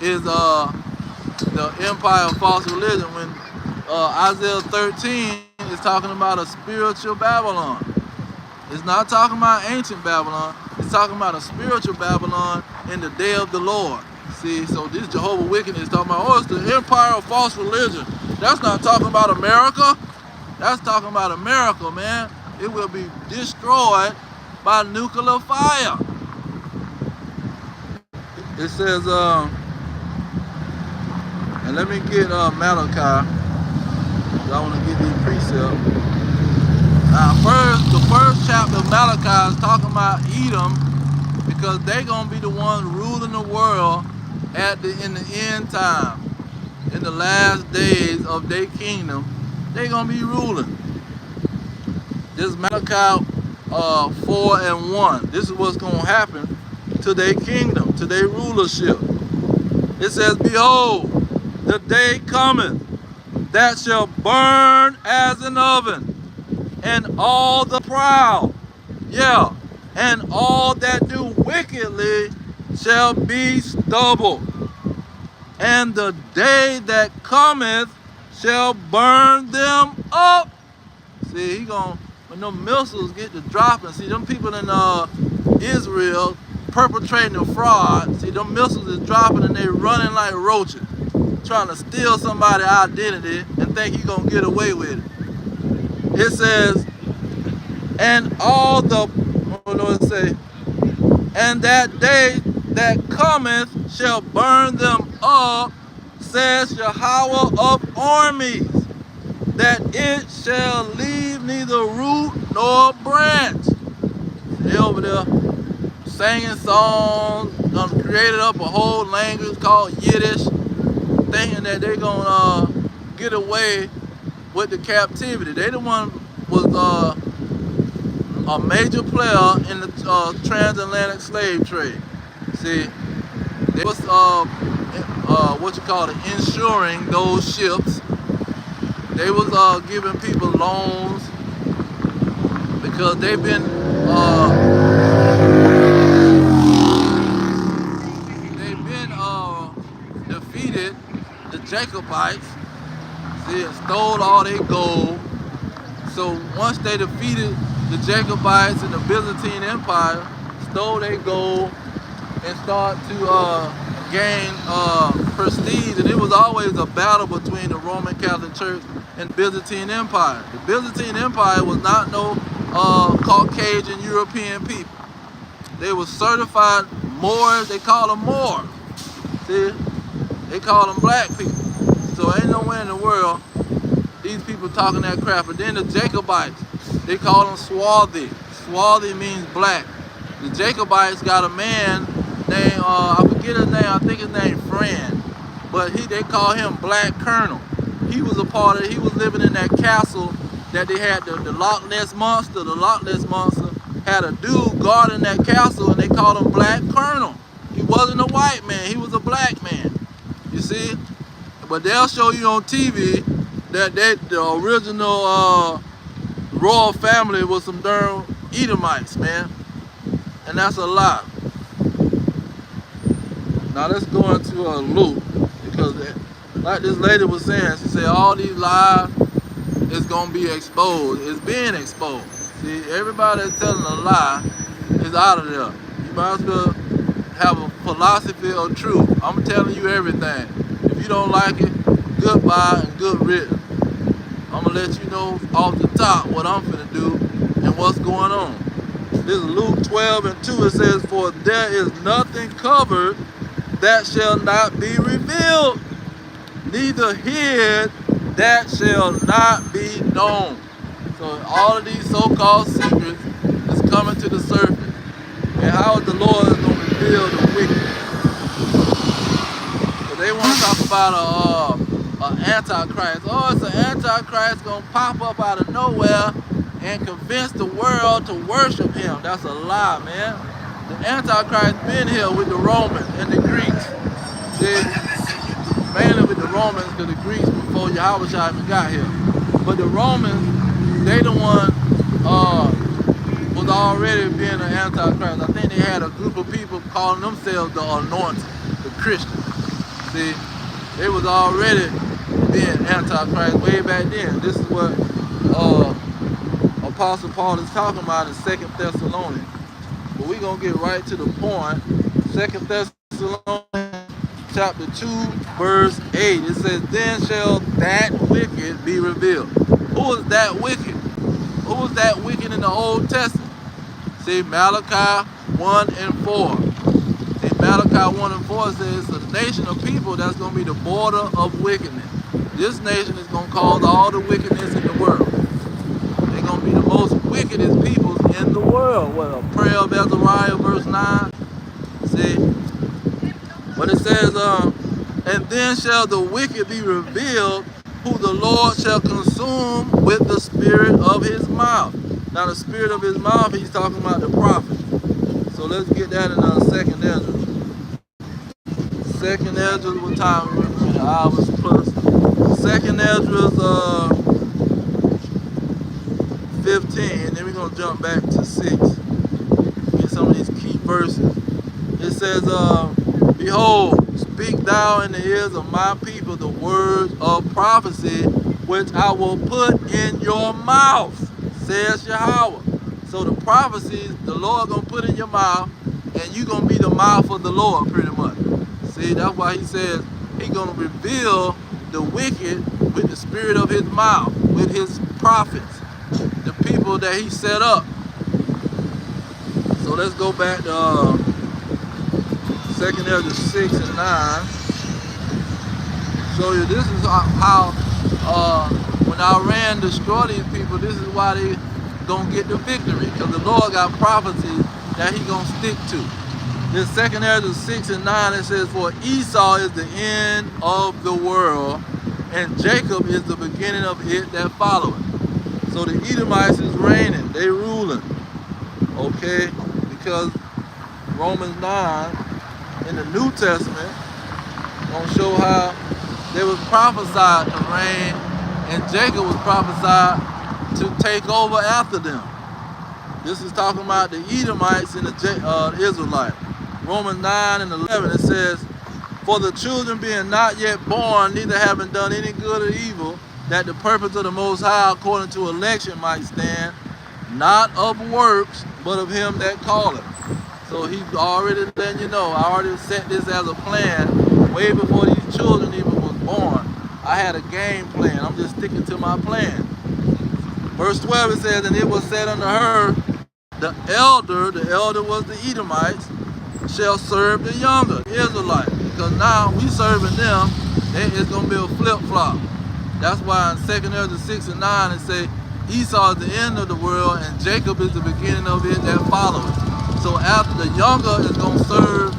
is the empire of false religion, when Isaiah 13 is talking about a spiritual Babylon. It's not talking about ancient Babylon. It's talking about a spiritual Babylon in the day of the Lord. See, so this Jehovah wickedness is talking about, oh, it's the empire of false religion. That's not talking about America. That's talking about America, man. It will be destroyed by nuclear fire. It says, and let me get Malachi. I want to get these precepts. The first chapter of Malachi is talking about Edom, because they're gonna be the ones ruling the world in the end time, in the last days of their kingdom. They're gonna be ruling. This is Malachi 4:1. This is what's gonna happen to their kingdom, to their rulership. It says, behold, the day cometh that shall burn as an oven, and all the proud, and all that do wickedly shall be stubble. And the day that cometh shall burn them up. See, when them missiles get to dropping, see, them people in Israel perpetrating a fraud, see, them missiles is dropping and they running like roaches, trying to steal somebody's identity and think he gonna get away with it. It says, and all the, and that day that cometh shall burn them up, says Yahweh of armies, that it shall leave neither root nor branch. They over there singing songs, created up a whole language called Yiddish, thinking that they're gonna get away with the captivity. They the one was a major player in the transatlantic slave trade. See, they was insuring those ships. They was giving people loans, because they've been defeated, the Jacobites. See, and stole all their gold. So once they defeated the Jacobites and the Byzantine Empire, stole their gold, and start to gain prestige. And it was always a battle between the Roman Catholic Church and the Byzantine Empire. The Byzantine Empire was not no Caucasian European people. They were certified Moors. They call them Moors. See, they call them black people. So ain't nowhere in the world these people talking that crap. But then the Jacobites, they call them Swarthy. Swarthy means black. The Jacobites got a man named, I forget his name, I think his name Friend. But they call him Black Colonel. He was a part of it. He was living in that castle that they had, the Loch Ness Monster. The Loch Ness Monster had a dude guarding that castle, and they called him Black Colonel. He wasn't a white man, he was a black man. You see? But they'll show you on TV that the original royal family was some darn Edomites, man. And that's a lie. Now let's go into a loop, because like this lady was saying, she said all these lies is gonna be exposed. It's being exposed. See, everybody that's telling a lie is out of there. You might as well have a philosophy of truth. I'm telling you everything. If you don't like it, goodbye and good riddance. I'm gonna let you know off the top what I'm finna do and what's going on. This is Luke 12:2. It says, for there is nothing covered that shall not be revealed, neither hid that shall not be known. So all of these so-called secrets is coming to the surface. And how is the Lord going to reveal the wicked? So they want to talk about an antichrist. Oh, it's an antichrist going to pop up out of nowhere and convince the world to worship him. That's a lie, man. The antichrist been here with the Romans and the Greeks. Mainly with the Romans, because the Greeks before Yahweh even got here. But the Romans, they the one was already being an antichrist. I think they had a group of people calling themselves the anointed, the Christians. See, they was already being antichrist way back then. This is what Apostle Paul is talking about in 2 Thessalonians. But we're going to get right to the point. 2 Thessalonians chapter 2, verse 8. It says, then shall that wicked be revealed. Who is that wicked? Who was that wicked in the Old Testament? See, Malachi 1 and 4. See, Malachi 1 and 4 says, it's a nation of people that's going to be the border of wickedness. This nation is going to cause all the wickedness in the world. They're going to be the most wickedest peoples in the world. What, a prayer of Azariah, verse 9? See? But it says, and then shall the wicked be revealed, who the Lord shall consume with the spirit of his mouth. Now the spirit of his mouth, he's talking about the prophet. So let's get that in 2nd Ezra. 2nd Ezra, what time we're in? Hours plus. 2nd Ezra 15, and then we're going to jump back to 6. Get some of these key verses. It says, behold, speak thou in the ears of my people the words of prophecy, which I will put in your mouth, says Yahweh. So the prophecies the Lord gonna put in your mouth, and you gonna be the mouth of the Lord, pretty much. See, that's why he says he gonna reveal the wicked with the spirit of his mouth, with his prophets, the people that he set up. So let's go back to 2nd Ezra 6 and 9. Show you this is how when Iran destroy these people, this is why they gonna get the victory, because the Lord got prophecies that he gonna stick to. This 2nd Ezra 6 and 9, it says, for Esau is the end of the world, and Jacob is the beginning of it that followeth. So the Edomites is reigning, they ruling, okay, because Romans 9 in the New Testament gonna show how they was prophesied to reign, and Jacob was prophesied to take over after them. This is talking about the Edomites and the Israelites. Romans 9 and 11, it says, for the children being not yet born, neither having done any good or evil, that the purpose of the Most High according to election might stand, not of works, but of him that calleth. So he's already letting you know, I already set this as a plan way before these children even was born. I had a game plan. I'm just sticking to my plan. Verse 12, it says, and it was said unto her, the elder was the Edomites, shall serve the younger, the Israelites. Because now we serving them, it's going to be a flip-flop. That's why in 2nd Ezra 6 and 9, it say, Esau is the end of the world, and Jacob is the beginning of it that follows. So after the younger is going to serve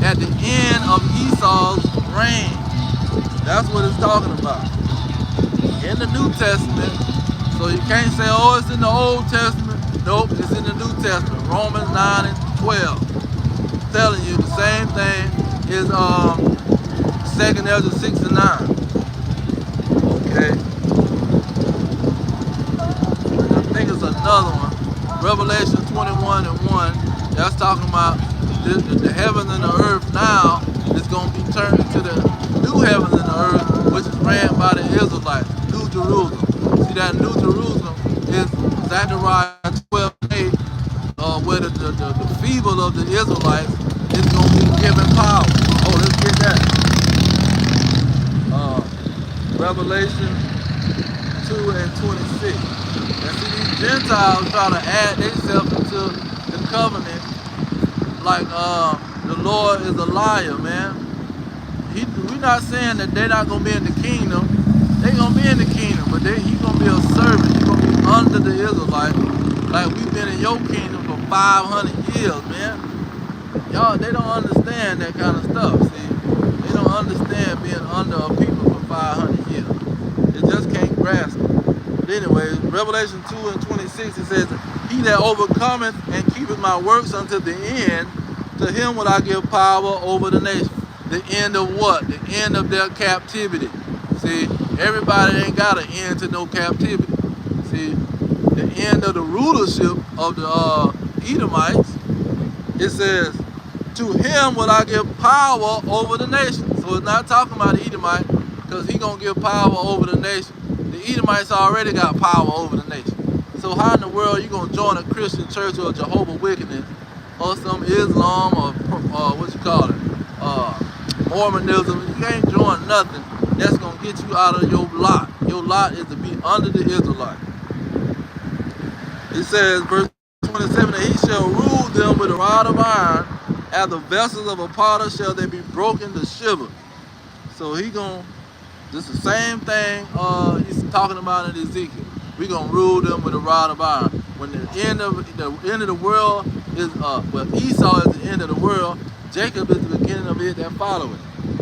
at the end of Esau's reign. That's what it's talking about. In the New Testament, so you can't say, oh, it's in the Old Testament. Nope, it's in the New Testament. Romans 9 and 12. I'm telling you, the same thing is 2nd Ezra 6 and 9. Okay. I think it's another one. Revelation 21 and 1. That's talking about the heavens and the earth now is going to be turned into the new heavens and the earth, which is ran by the Israelites, New Jerusalem. See, that New Jerusalem is Zechariah 12 and 8, where the feeble of the Israelites is going to be given power. Oh, let's get that. Revelation 2 and 26. And see, these Gentiles try to add themselves into the covenant like the Lord is a liar, man. We're not saying that they're not going to be in the kingdom. They're going to be in the kingdom, but he's going to be a servant. He's going to be the Israelites like we've been in your kingdom for 500 years, man. Y'all, they don't understand that kind of stuff, see? They don't understand being under a people for 500 years. They just can't grasp it. But anyway, Revelation 2 and 26, it says, he that overcometh and keepeth my works unto the end, to him will I give power over the nation. The end of what? The end of their captivity. See, everybody ain't got an end to no captivity. See, the end of the rulership of the Edomites, it says, to him will I give power over the nation. So it's not talking about the Edomite, because he gonna give power over the nation. The Edomites already got power over the nation. So how in the world you gonna join a Christian church or Jehovah Witness or some Islam or what you call it, Mormonism? You can't join nothing that's gonna get you out of your lot. Your lot is to be under the Israelites. It says, verse 27, that he shall rule them with a rod of iron, as the vessels of a potter shall they be broken to shivers. So he gonna, this is the same thing he's talking about in Ezekiel. We gonna rule them with a rod of iron. When the end of the world is well, Esau is the end of the world, Jacob is the beginning of it that follow it.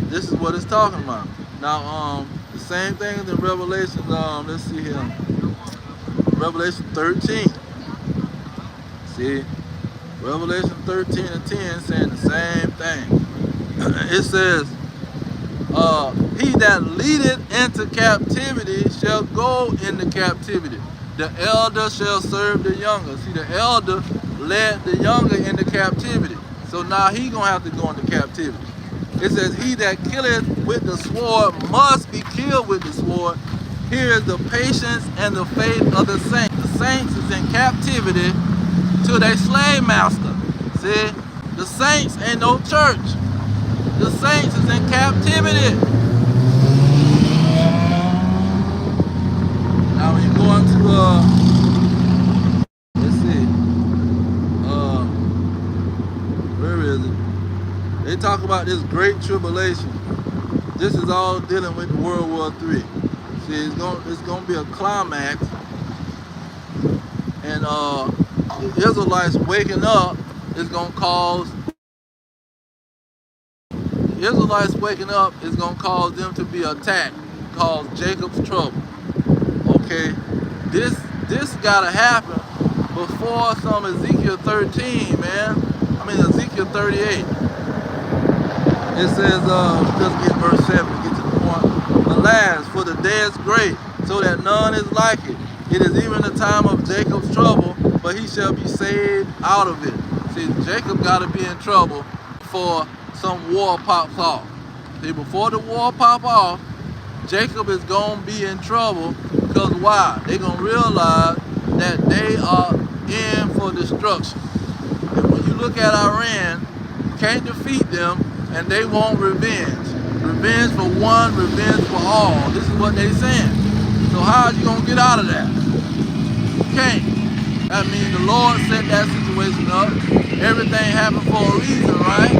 This is what it's talking about. Now the same thing is in Revelation, let's see here. Revelation 13. See? Revelation 13 and 10 saying the same thing. It says, he that leadeth into captivity shall go into captivity. The elder shall serve the younger. See, the elder led the younger into captivity. So now he gonna have to go into captivity. It says, he that killeth with the sword must be killed with the sword. Here is the patience and the faith of the saints. The saints is in captivity to their slave master. See, the saints ain't no church. The saints is in captivity. Now when you go into let's see, where is it? They talk about this great tribulation. This is all dealing with World War III. See, it's gonna be a climax, and the Israelites waking up is gonna cause them to be attacked, cause Jacob's trouble. Okay, this gotta happen before some Ezekiel 13, man. I mean Ezekiel 38. It says, just get verse 7 to get to the point. Alas, for the day is great, so that none is like it. It is even the time of Jacob's trouble, but he shall be saved out of it. See, Jacob got to be in trouble before some war pops off. See, before the war pop off, Jacob is going to be in trouble, because why? They're going to realize that they are in for destruction. And when you look at Iran, you can't defeat them, and they want revenge. Revenge for one, revenge for all. This is what they're saying. So how are you going to get out of that? You can't. That means the Lord set that situation up. Everything happened for a reason, right?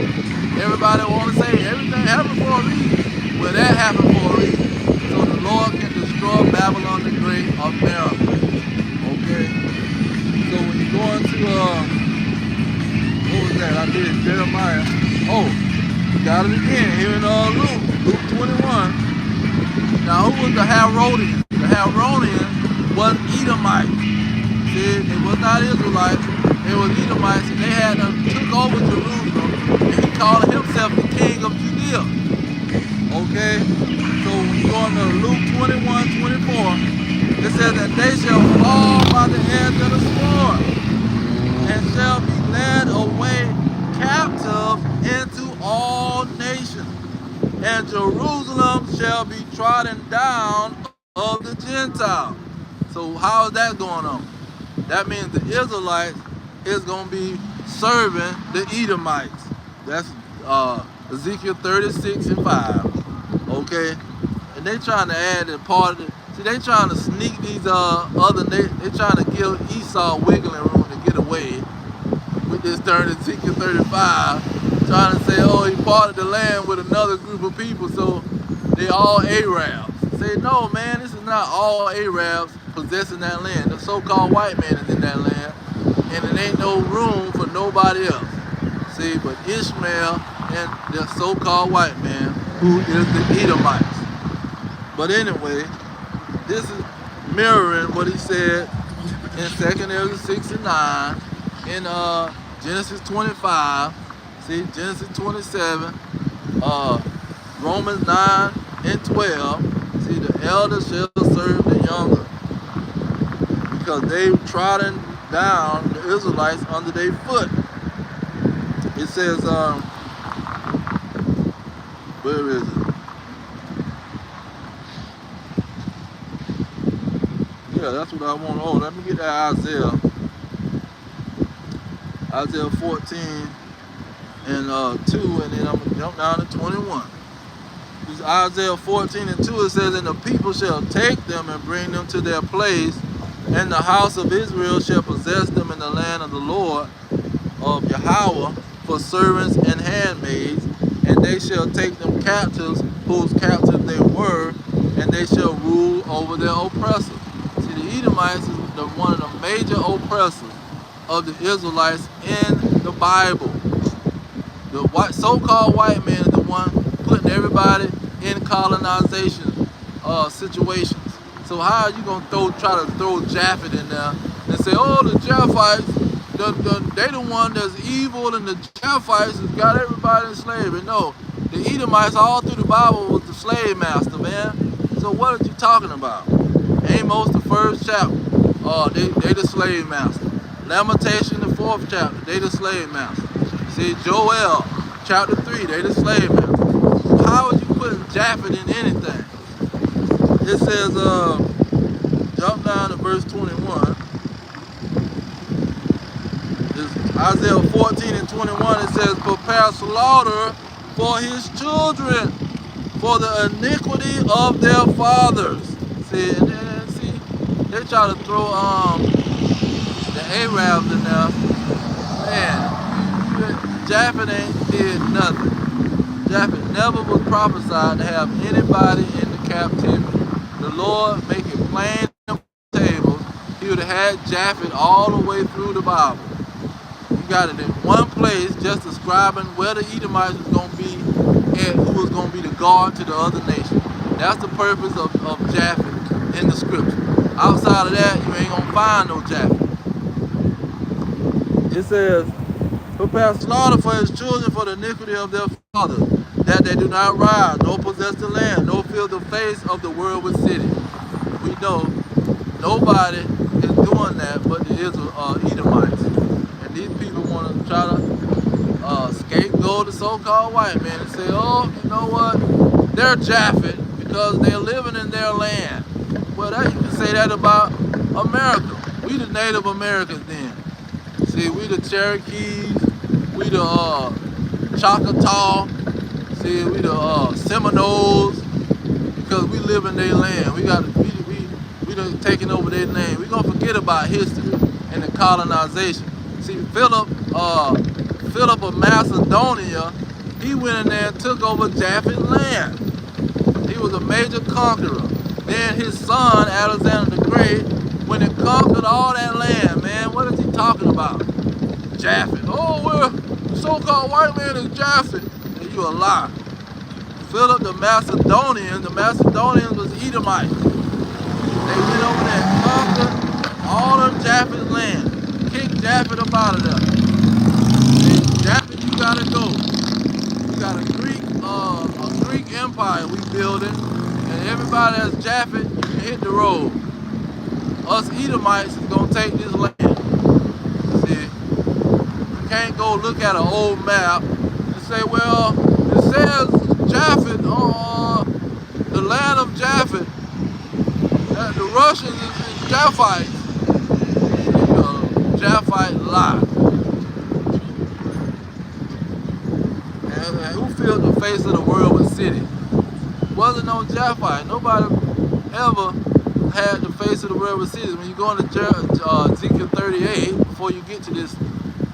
Everybody want to say everything happened for a reason. Well, that happened for a reason. So the Lord can destroy Babylon the Great of America. Okay? So when you go into, what was that? I did Jeremiah. Oh, you got it again. Here in Luke 21. Now, who was the Herodians? The Herodians was Edomites. See, they was not Israelites. They was Edomites, and they had took over Jerusalem, and he called himself the king of Judea. Okay? So when you go into Luke 21:24, it says that they shall fall by the edge of the sword, and shall be led away captive into all nations. And Jerusalem shall be trodden down of the Gentiles. So how is that going on? That means the Israelites is going to be serving the Edomites. That's Ezekiel 36 and 5. Okay? And they trying to add a part of it. See, they trying to sneak these they trying to give Esau wiggling room to get away with this turn Ezekiel 35, trying to say, oh, he parted the land with another group of people, so they all Arabs. Say, no, man, this is not all Arabs. possessing that land. The so-called white man is in that land, and it ain't no room for nobody else. See, but Ishmael and the so-called white man, who is the Edomites. But anyway, this is mirroring what he said in 2nd Ezra 6 and 9, in Genesis 25, see, Genesis 27, Romans 9 and 12, see, the elder shall serve the younger, because they trodden down the Israelites under their foot. It says, where is it? Yeah, that's what I want. Oh, let me get that Isaiah 14 and 2, and then I'm going to jump down to 21. This Isaiah 14 and 2, it says, and the people shall take them and bring them to their place, and the house of Israel shall possess them in the land of the Lord of Yahweh for servants and handmaids, and they shall take them captives, whose captives they were, and they shall rule over their oppressors. See, the Edomites is one of the major oppressors of the Israelites in the Bible. The so-called white man is the one putting everybody in colonization situations. So how are you gonna try to throw Japhet in there and say, oh, the Japhites, they the one that's evil, and the Japhites has got everybody in slavery? No, the Edomites all through the Bible was the slave master, man. So what are you talking about? Amos, the 1st chapter, they the slave master. Lamentation, the 4th chapter, they the slave master. See, Joel, chapter 3, they the slave master. How are you putting Japhet in anything? It says, jump down to verse 21. It's Isaiah 14 and 21, it says, prepare slaughter for his children, for the iniquity of their fathers. See, and then, see, they try to throw the Arabs in there. Man, Japhet ain't did nothing. Japhet never was prophesied to have anybody in the captivity. The Lord make it plain on the tables. He would have had Japhet all the way through the Bible. You got it in one place, just describing where the Edomites was going to be and who was going to be the guard to the other nation. That's the purpose of Japhet in the scripture. Outside of that, you ain't going to find no Japhet. It says, prepare slaughter for his children for the iniquity of their fathers, that they do not rise, nor possess the land, nor fill the face of the world with cities. We know nobody is doing that but the Edomites. And these people want to try to scapegoat the so-called white man and say, oh, you know what, they're Japhet because they're living in their land. Well, you can say that about America. We the Native Americans then. See, we the Cherokees, we the Choctaw, see, we the Seminoles, because we live in their land. We done taken over their land. We gonna forget about history and the colonization. See, Philip of Macedonia, he went in there and took over Japhet land. He was a major conqueror. Then his son, Alexander the Great, when he conquered all that land, man, what is he talking about? Japhet. Oh, well, the so-called white man is Japhet. And you a lie. Philip the Macedonians was Edomites. They went over there and conquered all of Japhet's land. Kicked Japhet up out of there. And Japhet, you gotta go. We got a Greek empire we building, and everybody that's Japhet, you can hit the road. Us Edomites is gonna take this land. See, you can't go look at an old map and say, well, it says Japhet, the land of Japhet, that the Russians is Japhites. Japhite lie. And who filled the face of the world with cities? Wasn't no Japhite. Nobody ever had the face of the world with cities. When you go into Ezekiel 38, before you get to this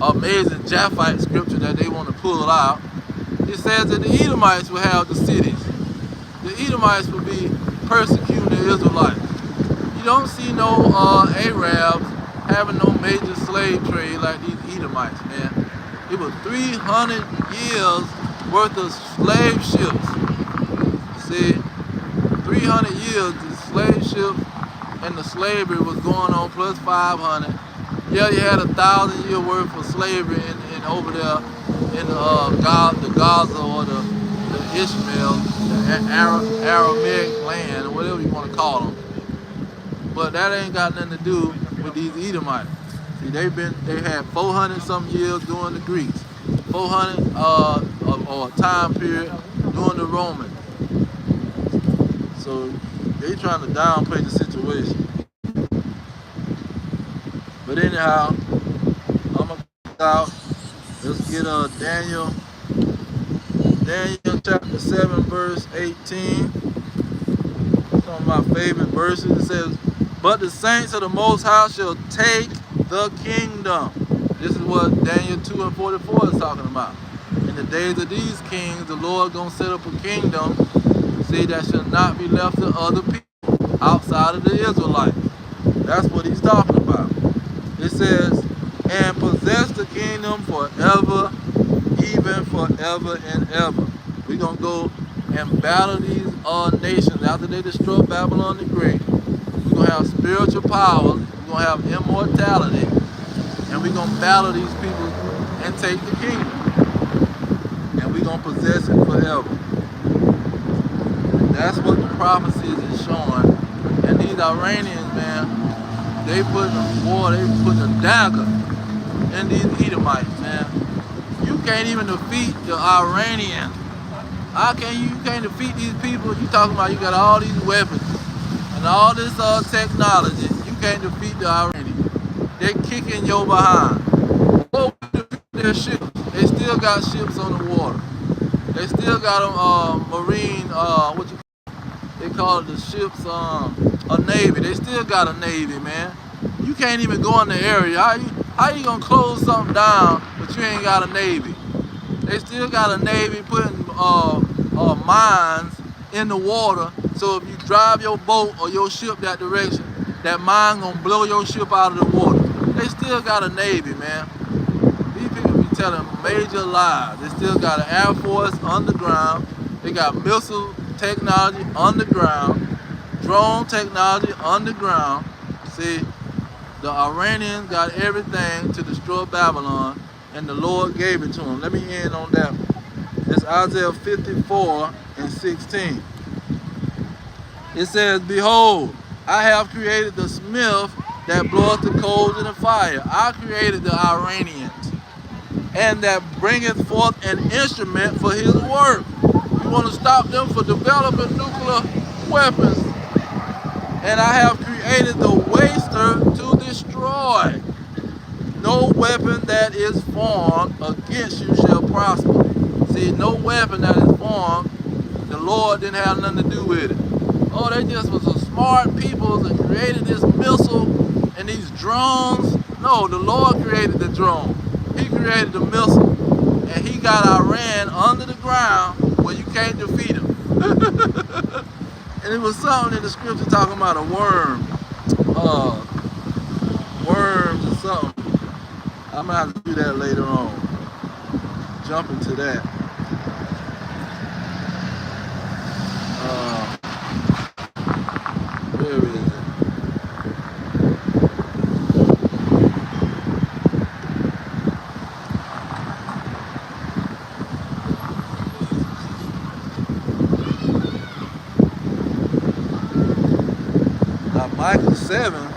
amazing Japhite scripture that they want to pull out, it says that the Edomites will have the cities. The Edomites will be persecuting the Israelites. You don't see no Arabs having no major slave trade like these Edomites, man. It was 300 years worth of slave ships. See, 300 years the slave ships and the slavery was going on plus 500. Yeah, you had 1,000 year worth of slavery in over there in the Gaza or the Ishmael, the Aramaic land, or whatever you want to call them. But that ain't got nothing to do with these Edomites. See, they had 400 some years during the Greeks, 400 or a time period during the Romans. So they trying to downplay the situation. But anyhow, I'm gonna out. Let's get Daniel chapter 7 verse 18. Some of my favorite verses. It says, "But the saints of the Most High shall take the kingdom." This is what Daniel 2 and 44 is talking about. In the days of these kings, the Lord gonna set up a kingdom, see, that shall not be left to other people outside of the Israelites. That's what he's talking about. It says, "And possess the kingdom forever, even forever and ever." We're gonna go and battle these nations after they destroy Babylon the Great. We're gonna have spiritual powers, we're gonna have immortality, and we're gonna battle these people and take the kingdom. And we're gonna possess it forever. And that's what the prophecies is showing. And these Iranians, man, they putting a dagger in these Edomites, man. You can't even defeat the Iranians. How can you can't defeat these people? You talking about you got all these weapons and all this technology. You can't defeat the Iranians. They're kicking your behind. Go defeat their ships. They still got ships on the water. They still got them marine, they call it the ships, a navy. They still got a navy, man. You can't even go in the area. How you gonna close something down, but you ain't got a navy? They still got a navy putting mines in the water. So if you drive your boat or your ship that direction, that mine gonna blow your ship out of the water. They still got a navy, man. These people be telling major lies. They still got an Air Force underground. They got missile technology underground, drone technology underground. See, the Iranians got everything to destroy Babylon, and the Lord gave it to them. Let me end on that. It's Isaiah 54 and 16. It says, "Behold, I have created the smith that bloweth the coals in the fire." I created the Iranians, and that bringeth forth an instrument for his work. You want to stop them from developing nuclear weapons. "And I have created the waster to destroy. No weapon that is formed against you shall prosper." See, no weapon that is formed, the Lord didn't have nothing to do with it. Oh, they just was a smart people that created this missile and these drones. No, the Lord created the drone. He created the missile. And he got Iran under the ground where you can't defeat him. And it was something in the scripture talking about a worm. Worms or something. I'm gonna have to do that later on. Jump into that. Where is it? Now Michael 7.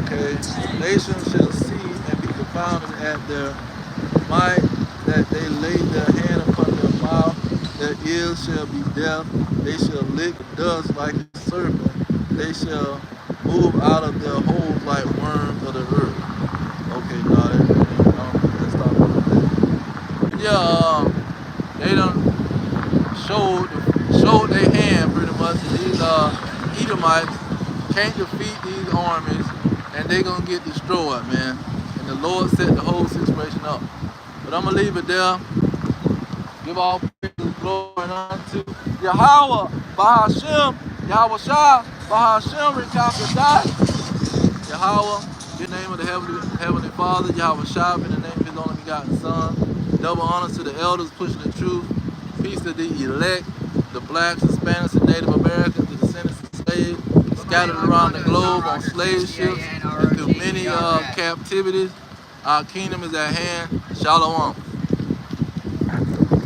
Okay. "Nations shall see and be confounded at their might, that they lay their hand upon their mouth. Their ears shall be deaf. They shall lick dust like a serpent. They shall move out of their holes like worms of the earth." Okay, let's stop with that. Yeah, they done showed their hand pretty much. These Edomites can't defeat these armies, and they gonna get destroyed, man. And the Lord set the whole situation up. But I'm gonna leave it there. Give all praise and glory unto Yahweh, Bahashem. Yahweh Shah, Bahashem, Rekakadah, Yahweh, in the name of the Heavenly Father, Yahweh Shah, in the name of His only begotten Son. Double honors to the elders pushing the truth. Peace to the elect, the blacks, Hispanics, and Native Americans, the descendants of slaves, scattered around the globe on slave ships and through many captivities. Our kingdom is at hand. Shalom.